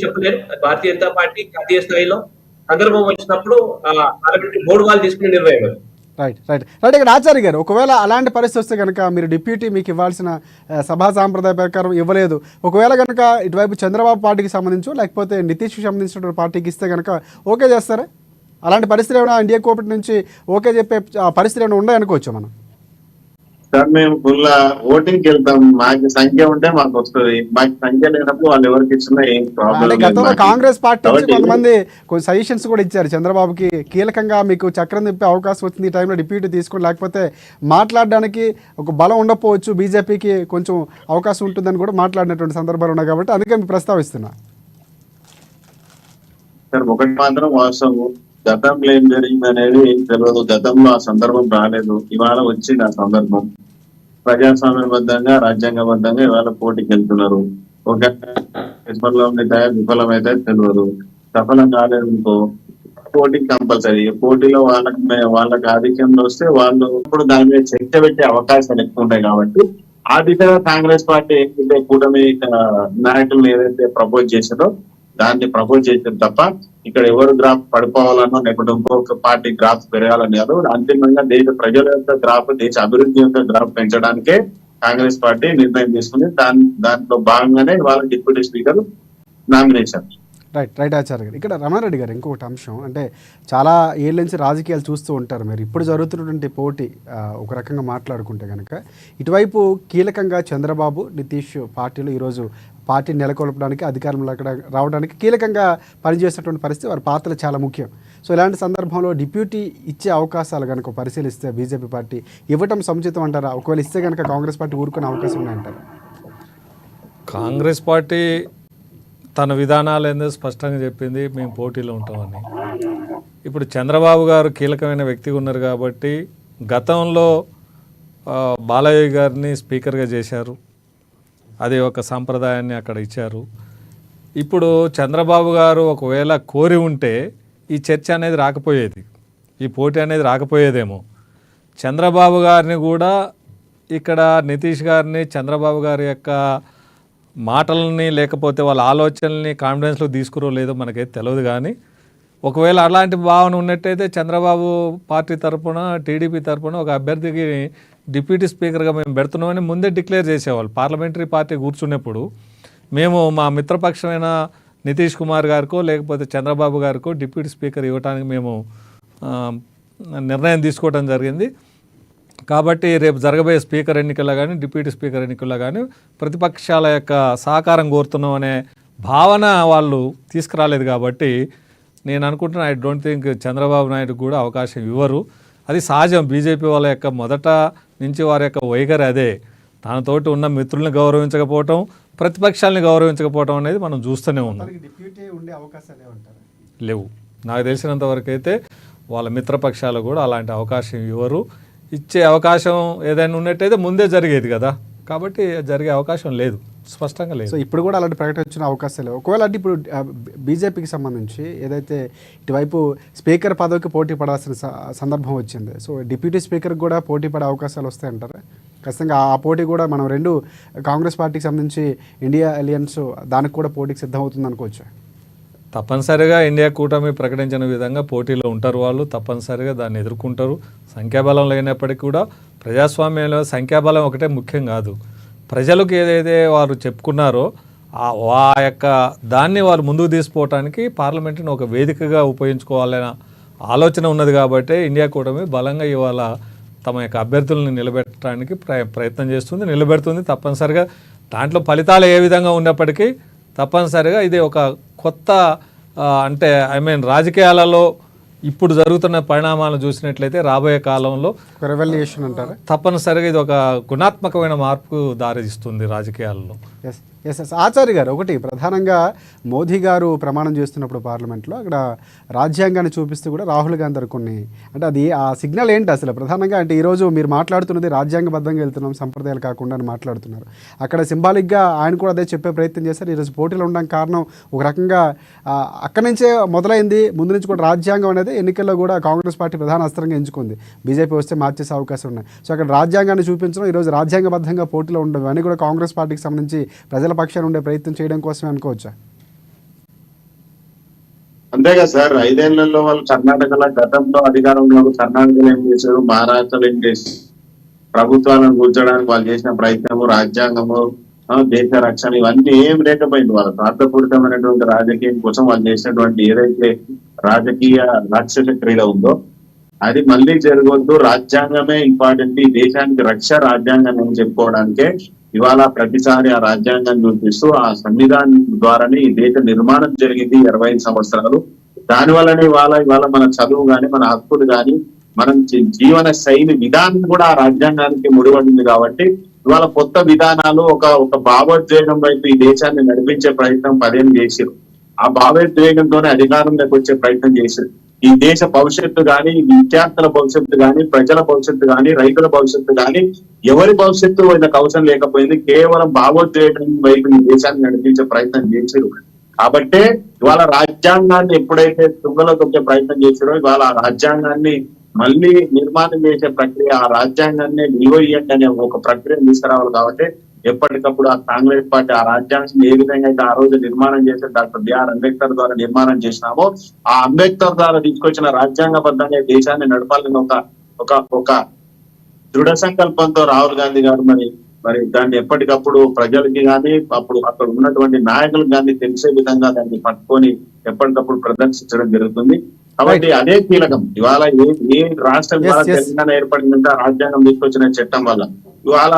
చెప్పలేను. భారతీయ జనతా పార్టీ జాతీయ స్థాయిలో సందర్భం వచ్చినప్పుడు పార్లమెంటరీ బోర్డు వాళ్ళు తీసుకునే నిర్ణయం. రైట్. ఇక్కడ ఆచార్య గారు, ఒకవేళ అలాంటి పరిస్థితి వస్తే కనుక మీరు డిప్యూటీ మీకు ఇవ్వాల్సిన సభా సాంప్రదాయ ప్రకారం ఇవ్వలేదు, ఒకవేళ కనుక ఇటువైపు చంద్రబాబు పార్టీకి సంబంధించో లేకపోతే నితీష్కి సంబంధించిన పార్టీకి ఇస్తే కనుక ఓకే చేస్తారా? అలాంటి పరిస్థితి ఏమైనా ఇండియా కోఆపరేటివ్ నుంచి ఓకే చెప్పే పరిస్థితి ఏమైనా ఉన్నాయనుకోవచ్చు మనం? సార్, మేము ఫుల్ ఓటింగ్కి వెళ్తాం. మాకు సంఖ్య ఉంటే మాకు వస్తుంది. మాకు సంఖ్య లేనప్పుడు వాళ్ళు ఎవరికి ఇచ్చినా ఏం ప్రాబ్లం. గతంలో కాంగ్రెస్ పార్టీ నుంచి కొంతమంది కొన్ని సజెషన్స్ కూడా ఇచ్చారు చంద్రబాబుకి, కీలకంగా మీకు చక్రం తిప్పే అవకాశం వచ్చింది ఈ టైంలో డిప్యూటీ తీసుకొని, లేకపోతే మాట్లాడడానికి ఒక బలం ఉండకపోవచ్చు, బీజేపీకి కొంచెం అవకాశం ఉంటుందని కూడా మాట్లాడినటువంటి సందర్భాలు ఉన్నాయి. కాబట్టి అందుకే మీకు ప్రస్తావిస్తున్నా. సార్, ఒకటి మాత్రం వాస్తవం, గతంలో ఏం జరిగింది అనేది తెలియదు. గతంలో ఆ సందర్భం రాలేదు, ఇవాళ వచ్చింది ఆ సందర్భం. ప్రజాస్వామ్యబద్ధంగా రాజ్యాంగబద్ధంగా ఇవాళ పోటీకి వెళ్తున్నారు. ఒక విఫలమైతే తెలియదు, సఫలం కాలేదు పోటీ కంపల్సరీ. పోటీలో వాళ్ళకి ఆధిక్యంలో వస్తే వాళ్ళు ఇప్పుడు దాని మీద చర్చ పెట్టే అవకాశాలు ఎక్కువ ఉంటాయి. కాబట్టి ఆ దిశగా కాంగ్రెస్ పార్టీ ఏదైతే కూటమి నాయకులను ఏదైతే ప్రపోజ్ చేశారో దాన్ని ప్రపోజ్ చేశారు తప్ప ఇక్కడ ఎవరు గ్రాఫ్ పడిపోవాలనో లేకపోతే ఇంకొక పార్టీ గ్రాఫ్ పెరగాలని కాదు. అంతిమంగా దేశ ప్రజల యొక్క గ్రాఫ్, దేశ అభివృద్ధి యొక్క గ్రాఫ్ పెంచడానికే కాంగ్రెస్ పార్టీ నిర్ణయం తీసుకుంది. దాంట్లో భాగంగానే వాళ్ళ డిప్యూటీ స్పీకర్ నామినేషన్. రైట్ ఆచార్య గారు. ఇక్కడ రమణారెడ్డి గారు, ఇంకొకటి అంశం అంటే చాలా ఏళ్ళ నుంచి రాజకీయాలు చూస్తూ ఉంటారు మీరు. ఇప్పుడు జరుగుతున్నటువంటి పోటీ ఒక రకంగా మాట్లాడుకుంటే కనుక ఇటువైపు కీలకంగా చంద్రబాబు నితీష్ పార్టీలు ఈరోజు పార్టీ నెలకొల్పడానికి, అధికారంలో రావడానికి కీలకంగా పనిచేసేటువంటి పరిస్థితి, వారి పాత్ర చాలా ముఖ్యం. సో ఇలాంటి సందర్భంలో డిప్యూటీ ఇచ్చే అవకాశాలు కనుక పరిశీలిస్తే బీజేపీ పార్టీ ఇవ్వటం సముచితం అంటారా? ఒకవేళ ఇస్తే కనుక కాంగ్రెస్ పార్టీ ఊరుకునే అవకాశం ఉన్నాయంటారా? కాంగ్రెస్ పార్టీ తన విధానాలు ఏందో స్పష్టంగా చెప్పింది, మేము పోటీలో ఉంటామని. ఇప్పుడు చంద్రబాబు గారు కీలకమైన వ్యక్తిగా ఉన్నారు కాబట్టి గతంలో బాలయ్య గారిని స్పీకర్గా చేశారు, అది ఒక సాంప్రదాయాన్ని అక్కడ ఇచ్చారు. ఇప్పుడు చంద్రబాబు గారు ఒకవేళ కోరి ఉంటే ఈ చర్చ అనేది రాకపోయేది, ఈ పోటీ అనేది రాకపోయేదేమో. చంద్రబాబు గారిని కూడా ఇక్కడ నితీష్ గారిని చంద్రబాబు గారి యొక్క మాటలని లేకపోతే వాళ్ళ ఆలోచనల్ని కాన్ఫిడెన్స్లో తీసుకురో లేదో మనకైతే తెలియదు. కానీ ఒకవేళ అలాంటి భావన ఉన్నట్టయితే చంద్రబాబు పార్టీ తరఫున, టీడీపీ తరఫున ఒక అభ్యర్థికి డిప్యూటీ స్పీకర్గా మేము పెడుతున్నామని ముందే డిక్లేర్ చేసేవాళ్ళు. పార్లమెంటరీ పార్టీ కూర్చున్నప్పుడు మేము మా మిత్రపక్షమైన నితీష్ కుమార్ గారికో లేకపోతే చంద్రబాబు గారికో డిప్యూటీ స్పీకర్ ఇవ్వడానికి మేము నిర్ణయం తీసుకోవడం జరిగింది. కాబట్టి రేపు జరగబోయే స్పీకర్ ఎన్నికల్లో కానీ డిప్యూటీ స్పీకర్ ఎన్నికల్లో కానీ ప్రతిపక్షాల యొక్క సహకారం కోరుతున్నాం అనే భావన వాళ్ళు తీసుకురాలేదు. కాబట్టి నేను అనుకుంటున్నా, I don't think Chandrababu Naidu కూడా అవకాశం ఇవ్వరు. అది సహజం. బీజేపీ వాళ్ళ యొక్క మొదట నుంచి వారి యొక్క వైఖరి అదే. తనతోటి ఉన్న మిత్రుల్ని గౌరవించకపోవటం, ప్రతిపక్షాలని గౌరవించకపోవటం అనేది మనం చూస్తూనే ఉన్నాం. లేవు. నాకు తెలిసినంత వరకు అయితే వాళ్ళ మిత్రపక్షాలు కూడా అలాంటి అవకాశం ఇవ్వరు. ఇచ్చే అవకాశం ఏదైనా ఉన్నట్టయితే ముందే జరిగేది కదా, కాబట్టి జరిగే అవకాశం లేదు. స్పష్టంగా లేదు. సో ఇప్పుడు కూడా అలాంటి ప్రకటన వచ్చిన అవకాశాలు లేవు. ఒకవేళ అంటే ఇప్పుడు బీజేపీకి సంబంధించి ఏదైతే ఇటువైపు స్పీకర్ పదవికి పోటీ పడాల్సిన సందర్భం వచ్చింది, సో డిప్యూటీ స్పీకర్కి కూడా పోటీ పడే అవకాశాలు వస్తాయంటారా? ఖచ్చితంగా ఆ పోటీ కూడా మనం రెండు కాంగ్రెస్ పార్టీకి సంబంధించి ఇండియా అలయన్స్ దానికి కూడా పోటీకి సిద్ధమవుతుంది అనుకోవచ్చు. తప్పనిసరిగా ఇండియా కూటమి ప్రకటించిన విధంగా పోటీలో ఉంటారు వాళ్ళు, తప్పనిసరిగా దాన్ని ఎదుర్కొంటారు. సంఖ్యాబలం లేనప్పటికీ కూడా ప్రజాస్వామ్యంలో సంఖ్యాబలం ఒకటే ముఖ్యం కాదు. ప్రజలకు ఏదైతే వారు చెప్పుకున్నారో ఆ యొక్క దాన్ని వారు ముందుకు తీసుకోవడానికి పార్లమెంటును ఒక వేదికగా ఉపయోగించుకోవాలనే ఆలోచన ఉన్నది. కాబట్టి ఇండియా కూటమి బలంగా ఇవాళ తమ యొక్క అభ్యర్థులను నిలబెట్టడానికి ప్రయత్నం చేస్తుంది, నిలబెడుతుంది. తప్పనిసరిగా దాంట్లో ఫలితాలు ఏ విధంగా ఉన్నప్పటికీ తప్పనిసరిగా ఇది ఒక కొత్త అంటే రాజకీయాలలో ఇప్పుడు జరుగుతున్న పరిణామాలను చూసినట్లయితే రాబోయే కాలంలో రెవల్యూషన్ అంటారా? తప్పనిసరిగా ఇది ఒక గుణాత్మకమైన మార్పుకు దారితీస్తుంది రాజకీయాల్లో. ఎస్ ఎస్ ఎస్ ఆచార్య గారు, ఒకటి ప్రధానంగా మోదీ గారు ప్రమాణం చేస్తున్నప్పుడు పార్లమెంట్లో అక్కడ రాజ్యాంగాన్ని చూపిస్తూ కూడా రాహుల్ గాంధీ కొన్ని అంటే అది ఆ సిగ్నల్ ఏంటి అసలు ప్రధానంగా అంటే ఈరోజు మీరు మాట్లాడుతున్నది రాజ్యాంగబద్ధంగా వెళ్తున్నాం, సంప్రదాయాలు కాకుండా అని మాట్లాడుతున్నారు. అక్కడ సింబాలిక్గా ఆయన కూడా అదే చెప్పే ప్రయత్నం చేశారు. ఈరోజు పోటీలో ఉండడానికి కారణం ఒక రకంగా అక్కడి నుంచే మొదలైంది. ముందు నుంచి కూడా రాజ్యాంగం అనేది ఎన్నికల్లో కూడా కాంగ్రెస్ పార్టీ ప్రధాన అస్త్రంగా ఎంచుకుంది. బీజేపీ వస్తే మార్చేసే అవకాశం ఉన్నాయి. సో అక్కడ రాజ్యాంగాన్ని చూపించడం, ఈరోజు రాజ్యాంగబద్ధంగా పోటీలో ఉండడం అని కూడా కాంగ్రెస్ పార్టీకి సంబంధించి ప్రజల పక్షాన ఉండే ప్రయత్నం చేయడం కోసమే అనుకోవచ్చా? అంతేగా సార్, 5 ఏళ్లలో వాళ్ళు కర్ణాటకలో గతంలో అధికారంలో కర్ణాటకలో ఏం చేశారు, మహారాష్ట్రలో ఏం చేశారు, ప్రభుత్వాలను కూర్చోడానికి వాళ్ళు చేసిన ప్రయత్నము, రాజ్యాంగము, దేశ రక్షణ ఇవన్నీ ఏం లేకపోయింది. వాళ్ళ స్వార్థపూరితమైనటువంటి రాజకీయం కోసం వాళ్ళు చేసినటువంటి ఏదైతే రాజకీయ రాక్షస క్రీడ ఉందో అది మళ్ళీ జరగొద్దు. రాజ్యాంగమే ఇంపార్టెంట్, ఈ దేశానికి రక్ష రాజ్యాంగం అని చెప్పుకోవడానికే ఇవాళ ప్రతిసారి ఆ రాజ్యాంగాన్ని చూపిస్తూ ఆ సంవిధానం ద్వారానే ఈ దేశ నిర్మాణం జరిగింది 25 సంవత్సరాలు. దాని వల్లనే ఇవాళ మన చదువు గాని, మన హక్కులు గాని, మనం జీవన శైలి విధానం కూడా ఆ రాజ్యాంగానికి ముడిపడింది. కాబట్టి ఇవాళ కొత్త విధానాలు ఒక భావోద్వేగం వైపు ఈ దేశాన్ని నడిపించే ప్రయత్నం 10 ఏళ్ళు చేశారు. ఆ భావోద్వేగంతోనే అధికారంలోకి వచ్చే ప్రయత్నం చేశారు. ఈ దేశ భవిష్యత్తు గాని, విద్యార్థుల భవిష్యత్తు గాని, ప్రజల భవిష్యత్తు గాని, రైతుల భవిష్యత్తు గాని, ఎవరి భవిష్యత్తు వీళ్ళకి అవసరం లేకపోయింది. కేవలం భావోద్వేగం వైపు ఈ దేశాన్ని నడిపించే ప్రయత్నం చేశారు. కాబట్టే ఇవాళ రాజ్యాంగాన్ని ఎప్పుడైతే తుంగలో తొక్కే ప్రయత్నం చేశారో ఇవాళ ఆ రాజ్యాంగాన్ని మళ్ళీ నిర్మాణం చేసే ప్రక్రియ, ఆ రాజ్యాంగాన్ని నిలువయ్యండి అనే ఒక ప్రక్రియ తీసుకురావాలి. కాబట్టి ఎప్పటికప్పుడు ఆ కాంగ్రెస్ పార్టీ ఆ రాజ్యాంగం ఏ విధంగా అయితే ఆ రోజు నిర్మాణం చేసే డాక్టర్ బిఆర్ అంబేద్కర్ ద్వారా నిర్మాణం చేసినామో ఆ అంబేద్కర్ ద్వారా తీసుకొచ్చిన రాజ్యాంగబద్ధంగా దేశాన్ని నడపాలని ఒక దృఢ సంకల్పంతో రాహుల్ గాంధీ గారు మరి దాన్ని ఎప్పటికప్పుడు ప్రజలకి కానీ అక్కడ ఉన్నటువంటి నాయకులకు కానీ తెలిసే విధంగా దాన్ని పట్టుకొని ఎప్పటికప్పుడు ప్రదర్శించడం జరుగుతుంది. కాబట్టి అదే కీలకం. ఇవాళ ఏ రాష్ట్రం ద్వారా తెలంగాణ ఏర్పడిందంటే ఆ రాజ్యాంగం తీసుకొచ్చిన చట్టం వల్ల. ఇవాళ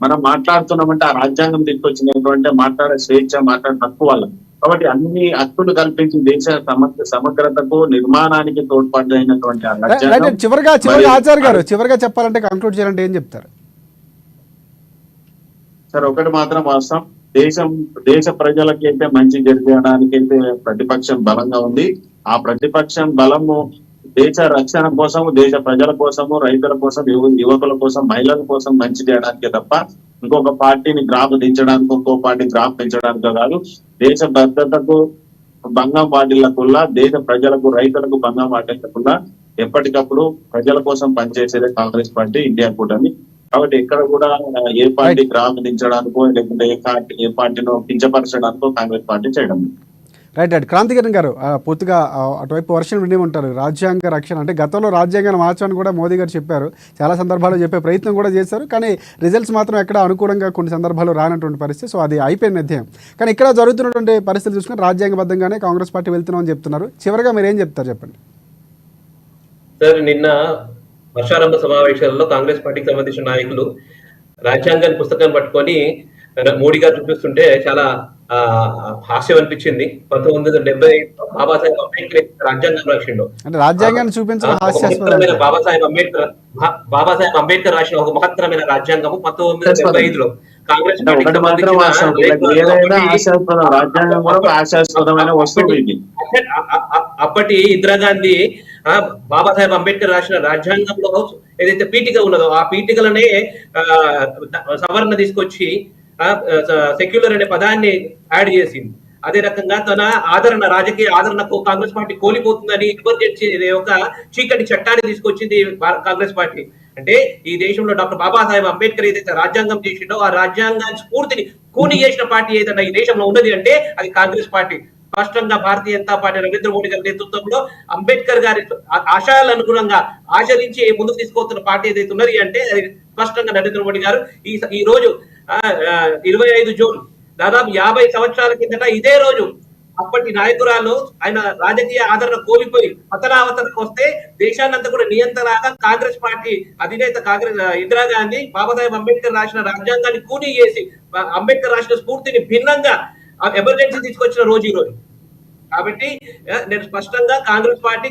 మనం మాట్లాడుతున్నామంటే ఆ రాజ్యాంగం తీసుకొచ్చినటువంటి మాట్లాడే స్వేచ్ఛ, మాట్లాడే హక్కు వల్ల. కాబట్టి అన్ని హక్కులు కల్పించి దేశ సమగ్రతకు నిర్మాణానికి తోడ్పడినటువంటి చివరిగా ఆచార్య గారు చివరిగా చెప్పాలంటే కంక్లూడ్ చేయాలంటే ఏం చెప్తారు సార్? ఒకటి మాత్రం వాస్తవం, దేశ ప్రజలకైతే మంచి జరిగడానికైతే ప్రతిపక్షం బలంగా ఉంది. ఆ ప్రతిపక్షం బలము దేశ రక్షణ కోసం, దేశ ప్రజల కోసము, రైతుల కోసం, యువకుల కోసం, మహిళల కోసం మంచి చేయడానికే తప్ప ఇంకొక పార్టీని గ్రాఫ్ దించడానికి, ఇంకో పార్టీ గ్రాఫ్ పెంచడానికో కాదు. దేశ భద్రతకు భంగం వాటిల్లకుండా, దేశ ప్రజలకు, రైతులకు భంగం వాటిల్లకుండా ఎప్పటికప్పుడు ప్రజల కోసం పనిచేసేదే కాంగ్రెస్ పార్టీ, ఇండియా కూటమి. కాబట్టి ఎక్కడ కూడా ఏ పార్టీ గ్రాఫ్ దించడానికో లేకుంటే ఏ పార్టీనో కించపరచడానికో కాంగ్రెస్ పార్టీ చేయడం. రైట్ రైట్ క్రాంతికిరణ్ గారు, పూర్తిగా అటువైపు వర్షన్ వినే ఉంటారు. రాజ్యాంగ రక్షణ అంటే గతంలో రాజ్యాంగాన్ని మార్చని కూడా మోదీ గారు చెప్పారు, చాలా సందర్భాల్లో చెప్పే ప్రయత్నం కూడా చేశారు. కానీ రిజల్ట్స్ మాత్రం ఎక్కడ అనుకూలంగా కొన్ని సందర్భాల్లో రానటువంటి పరిస్థితి. సో అది అయిపోయిన అధ్యాయం. కానీ ఇక్కడ జరుగుతున్నటువంటి పరిస్థితులు చూసుకుని రాజ్యాంగబద్ధంగానే కాంగ్రెస్ పార్టీ వెళ్తున్నామని చెప్తున్నారు. చివరిగా మీరు ఏం చెప్తారు చెప్పండి సార్? నిన్న వర్షారంభ సమావేశాలలో కాంగ్రెస్ పార్టీకి సంబంధించిన నాయకులు రాజ్యాంగాన్ని పుస్తకం పట్టుకొని మోడీ గారు చూపిస్తుంటే చాలా హాస్యం అనిపించింది. 1970 బాబాసాహెబ్ అంబేద్కర్ రాజ్యాంగం రాసిండు. రాజ్యాంగాన్ని చూపించడం బాబాసాహెబ్ అంబేద్కర్ రాసిన ఒక మహత్తరమైన రాజ్యాంగము 1975లో కాంగ్రెస్ అప్పటి ఇందిరాగాంధీ బాబాసాహెబ్ అంబేద్కర్ రాసిన రాజ్యాంగంలో ఏదైతే పీఠిక ఉన్నదో ఆ పీఠికలనే సవరణ తీసుకొచ్చి సెక్యులర్ అనే పదాన్ని యాడ్ చేసింది. అదే రకంగా తన ఆదరణ, రాజకీయ ఆదరణకు కాంగ్రెస్ పార్టీ కోల్పోతుందని ఎమర్జెన్సీ ఒక చీకటి చట్టాన్ని తీసుకొచ్చింది కాంగ్రెస్ పార్టీ. అంటే ఈ దేశంలో డాక్టర్ బాబాసాహెబ్ అంబేద్కర్ ఏదైతే రాజ్యాంగం చేసిండో ఆ రాజ్యాంగాన్ని స్ఫూర్తిని కూని చేసిన పార్టీ ఏదైనా ఈ దేశంలో ఉన్నది అంటే అది కాంగ్రెస్ పార్టీ. స్పష్టంగా భారతీయ జనతా పార్టీ నరేంద్ర మోడీ గారి నేతృత్వంలో అంబేద్కర్ గారి ఆశయాల అనుగుణంగా ఆచరించి ముందుకు తీసుకొస్తున్న పార్టీ ఏదైతే ఉన్నది అంటే అది స్పష్టంగా నరేంద్ర మోడీ గారు ఈ రోజు 25 జూన్ దాదాపు 50 సంవత్సరాల కిందట ఇదే రోజు అప్పటి నాయకురాలు ఆయన రాజకీయ ఆదరణ కోల్పోయి పతనావతలకు వస్తే దేశాన్నంతా కూడా నియంత్రణగా కాంగ్రెస్ పార్టీ అధినేత ఇందిరాగాంధీ బాబాసాహెబ్ అంబేద్కర్ రాసిన రాజ్యాంగాన్ని కూనీ చేసి అంబేద్కర్ రాసిన స్ఫూర్తిని భిన్నంగా ఎమర్జెన్సీ తీసుకొచ్చిన రోజు ఈ రోజు. కాబట్టి నేను స్పష్టంగా కాంగ్రెస్ పార్టీ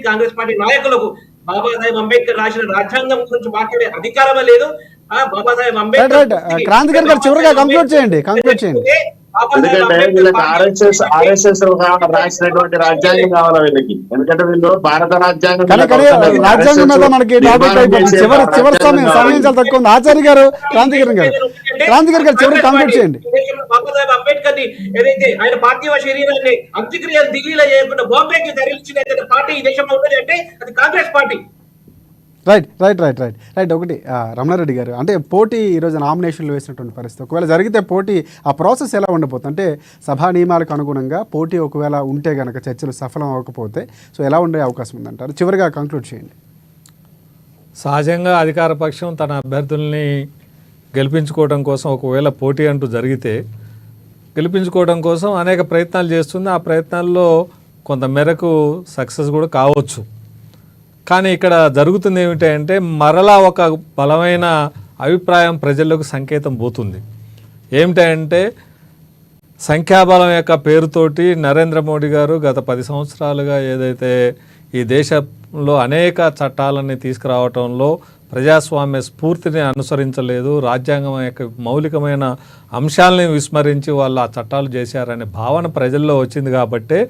నాయకులకు బాబాసాహెబ్ అంబేద్కర్ రాసిన రాజ్యాంగం గురించి మాట్లాడే అధికారమే లేదు. బాబాసాహెబ్ అంబేద్కర్ క్రాంతికర్ గారు చివరిగా కంక్లూడ్ చేయండి. ఎందుకంటే వీళ్ళకి ఆర్ఎస్ఎస్ రాసినటువంటి రాజ్యాంగం కావాలి వీళ్ళకి. ఎందుకంటే వీళ్ళు భారత రాజ్యాంగం రాజ్యాంగం మీద మనకి చివరి సమయం చాలా తక్కువ ఉంది. ఆచార్య గారు, క్రాంతికర్ గారు చివరికి కంక్లూడ్ చేయండి. బాబాసాహెబ్ అంబేద్కర్ ని ఏదైతే ఆయన పార్థివ శరీరాన్ని అంత్యక్రియలు ఢిల్లీలో చేయకుండా బాంబేకి తరలించిన పార్టీ ఈ దేశంలో ఉన్నది అంటే అది కాంగ్రెస్ పార్టీ. రైట్. ఒకటి రమణారెడ్డి గారు, అంటే పోటీ ఈరోజు నామినేషన్లు వేసినటువంటి పరిస్థితి ఒకవేళ జరిగితే పోటీ ఆ ప్రాసెస్ ఎలా ఉండబోతుంది? అంటే సభా నియమాలకు అనుగుణంగా పోటీ ఒకవేళ ఉంటే కనుక చర్చలు సఫలం అవ్వకపోతే సో ఎలా ఉండే అవకాశం ఉందంటారు? చివరిగా కంక్లూడ్ చేయండి. సహజంగా అధికార పక్షం తన అభ్యర్థుల్ని గెలిపించుకోవడం కోసం ఒకవేళ పోటీ అంటూ జరిగితే గెలిపించుకోవడం కోసం అనేక ప్రయత్నాలు చేస్తుంది. ఆ ప్రయత్నాల్లో కొంత మేరకు సక్సెస్ కూడా కావచ్చు. కానీ ఇక్కడ జరుగుతుంది ఏమిటంటే మరలా ఒక బలమైన అభిప్రాయం ప్రజల్లోకి సంకేతం పోతుంది. ఏమిటంటే సంఖ్యాబలం యొక్క పేరుతోటి నరేంద్ర మోడీ గారు గత 10 సంవత్సరాలుగా ఏదైతే ఈ దేశంలో అనేక చట్టాలని తీసుకురావటంలో ప్రజాస్వామ్య స్ఫూర్తిని అనుసరించలేదు, రాజ్యాంగం యొక్క మౌలికమైన అంశాలని విస్మరించి వాళ్ళు ఆ చట్టాలు చేశారనే భావన ప్రజల్లో వచ్చింది కాబట్టే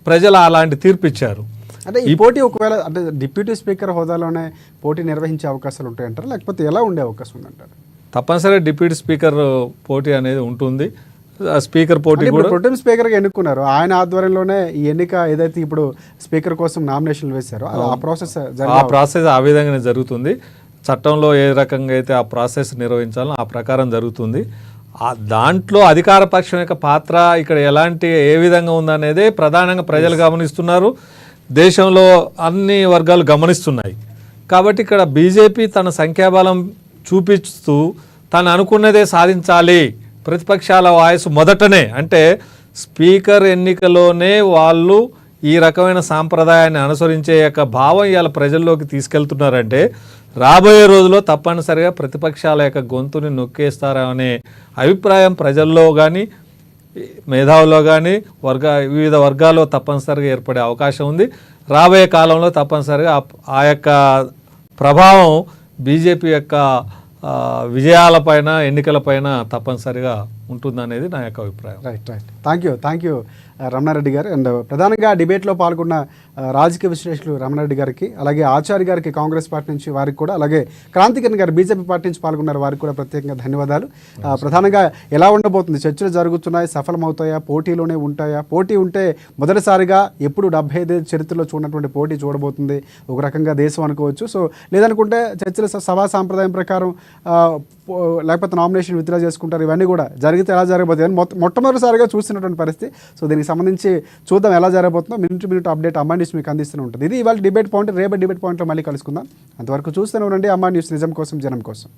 ప్రజలు అలాంటి తీర్పు ఇచ్చారు. అంటే ఈ పోటీ ఒకవేళ అంటే డిప్యూటీ స్పీకర్ హోదాలోనే పోటీ నిర్వహించే అవకాశాలు ఉంటాయంటారు, లేకపోతే ఎలా ఉండే అవకాశం ఉందంటారు? తప్పనిసరిగా డిప్యూటీ స్పీకర్ పోటీ అనేది ఉంటుంది. స్పీకర్ పోటీ కూడా ప్రొటెం స్పీకర్గా ఎన్నుకున్నారు. ఆయన ఆధ్వర్యంలోనే ఈ ఎన్నిక ఏదైతే ఇప్పుడు స్పీకర్ కోసం నామినేషన్లు వేశారో ఆ ప్రాసెస్ ఆ విధంగానే జరుగుతుంది. చట్టంలో ఏ రకంగా అయితే ఆ ప్రాసెస్ నిర్వహించాలో ఆ ప్రకారం జరుగుతుంది. దాంట్లో అధికార పక్షం యొక్క పాత్ర ఇక్కడ ఏ విధంగా ఉందనేదే ప్రధానంగా ప్రజలు గమనిస్తున్నారు, దేశంలో అన్ని వర్గాలు గమనిస్తున్నాయి. కాబట్టి ఇక్కడ బీజేపీ తన సంఖ్యాబలం చూపిస్తూ తను అనుకున్నదే సాధించాలి, ప్రతిపక్షాల వాయిస్ మొదటనే అంటే స్పీకర్ ఎన్నికలోనే వాళ్ళు ఈ రకమైన సాంప్రదాయాన్ని అనుసరించే యొక్క భావం ఇవాళ ప్రజల్లోకి తీసుకెళ్తున్నారంటే రాబోయే రోజుల్లో తప్పనిసరిగా ప్రతిపక్షాల యొక్క గొంతుని నొక్కేస్తారనే అభిప్రాయం ప్రజల్లో కానీ మేధావుల్లో కానీ వివిధ వర్గాల్లో తప్పనిసరిగా ఏర్పడే అవకాశం ఉంది. రాబోయే కాలంలో తప్పనిసరిగా ఆ యొక్క ప్రభావం బీజేపీ యొక్క విజయాలపైన ఎన్నికలపైన తప్పనిసరిగా ఉంటుందనేది నా యొక్క అభిప్రాయం. రైట్. థ్యాంక్ యూ రమణారెడ్డి గారు. అండ్ ప్రధానంగా డిబేట్లో పాల్గొన్న రాజకీయ విశ్లేషకులు రమణారెడ్డి గారికి, అలాగే ఆచార్య గారికి కాంగ్రెస్ పార్టీ నుంచి వారికి కూడా, అలాగే క్రాంతికర్ గారు బీజేపీ పార్టీ నుంచి పాల్గొన్నారు, వారికి కూడా ప్రత్యేకంగా ధన్యవాదాలు. ప్రధానంగా ఎలా ఉండబోతుంది, చర్చలు జరుగుతున్నాయి, సఫలమవుతాయా, పోటీలోనే ఉంటాయా? పోటీ ఉంటే మొదటిసారిగా ఎప్పుడు 75 చరిత్రలో చూడనటువంటి పోటీ చూడబోతుంది ఒక రకంగా దేశం అనుకోవచ్చు. సో లేదనుకుంటే చర్చలు సభా సాంప్రదాయం ప్రకారం లేకపోతే నామినేషన్ విత్డ్రా చేసుకుంటారు. ఇవన్నీ కూడా జరిగితే ఎలా జరగబోతుంది మొట్టమొదటిసారిగా చూస్తున్నటువంటి పరిస్థితి. సో దీనికి సంబంధించి చూద్దాం ఎలా జరగబోతుందో. మినిట్ అప్డేట్ అమ్మా న్యూస్ మీకు అందిస్తూనే ఉంటుంది. ఇది ఇవాళ డిబేట్ పాయింట్. రేపటి డిబేట్ పాయింట్లో మళ్ళీ కలుసుకుందాం. అంతవరకు చూస్తూనే ఉండండి అమ్మా న్యూస్, నిజం కోసం జనం కోసం.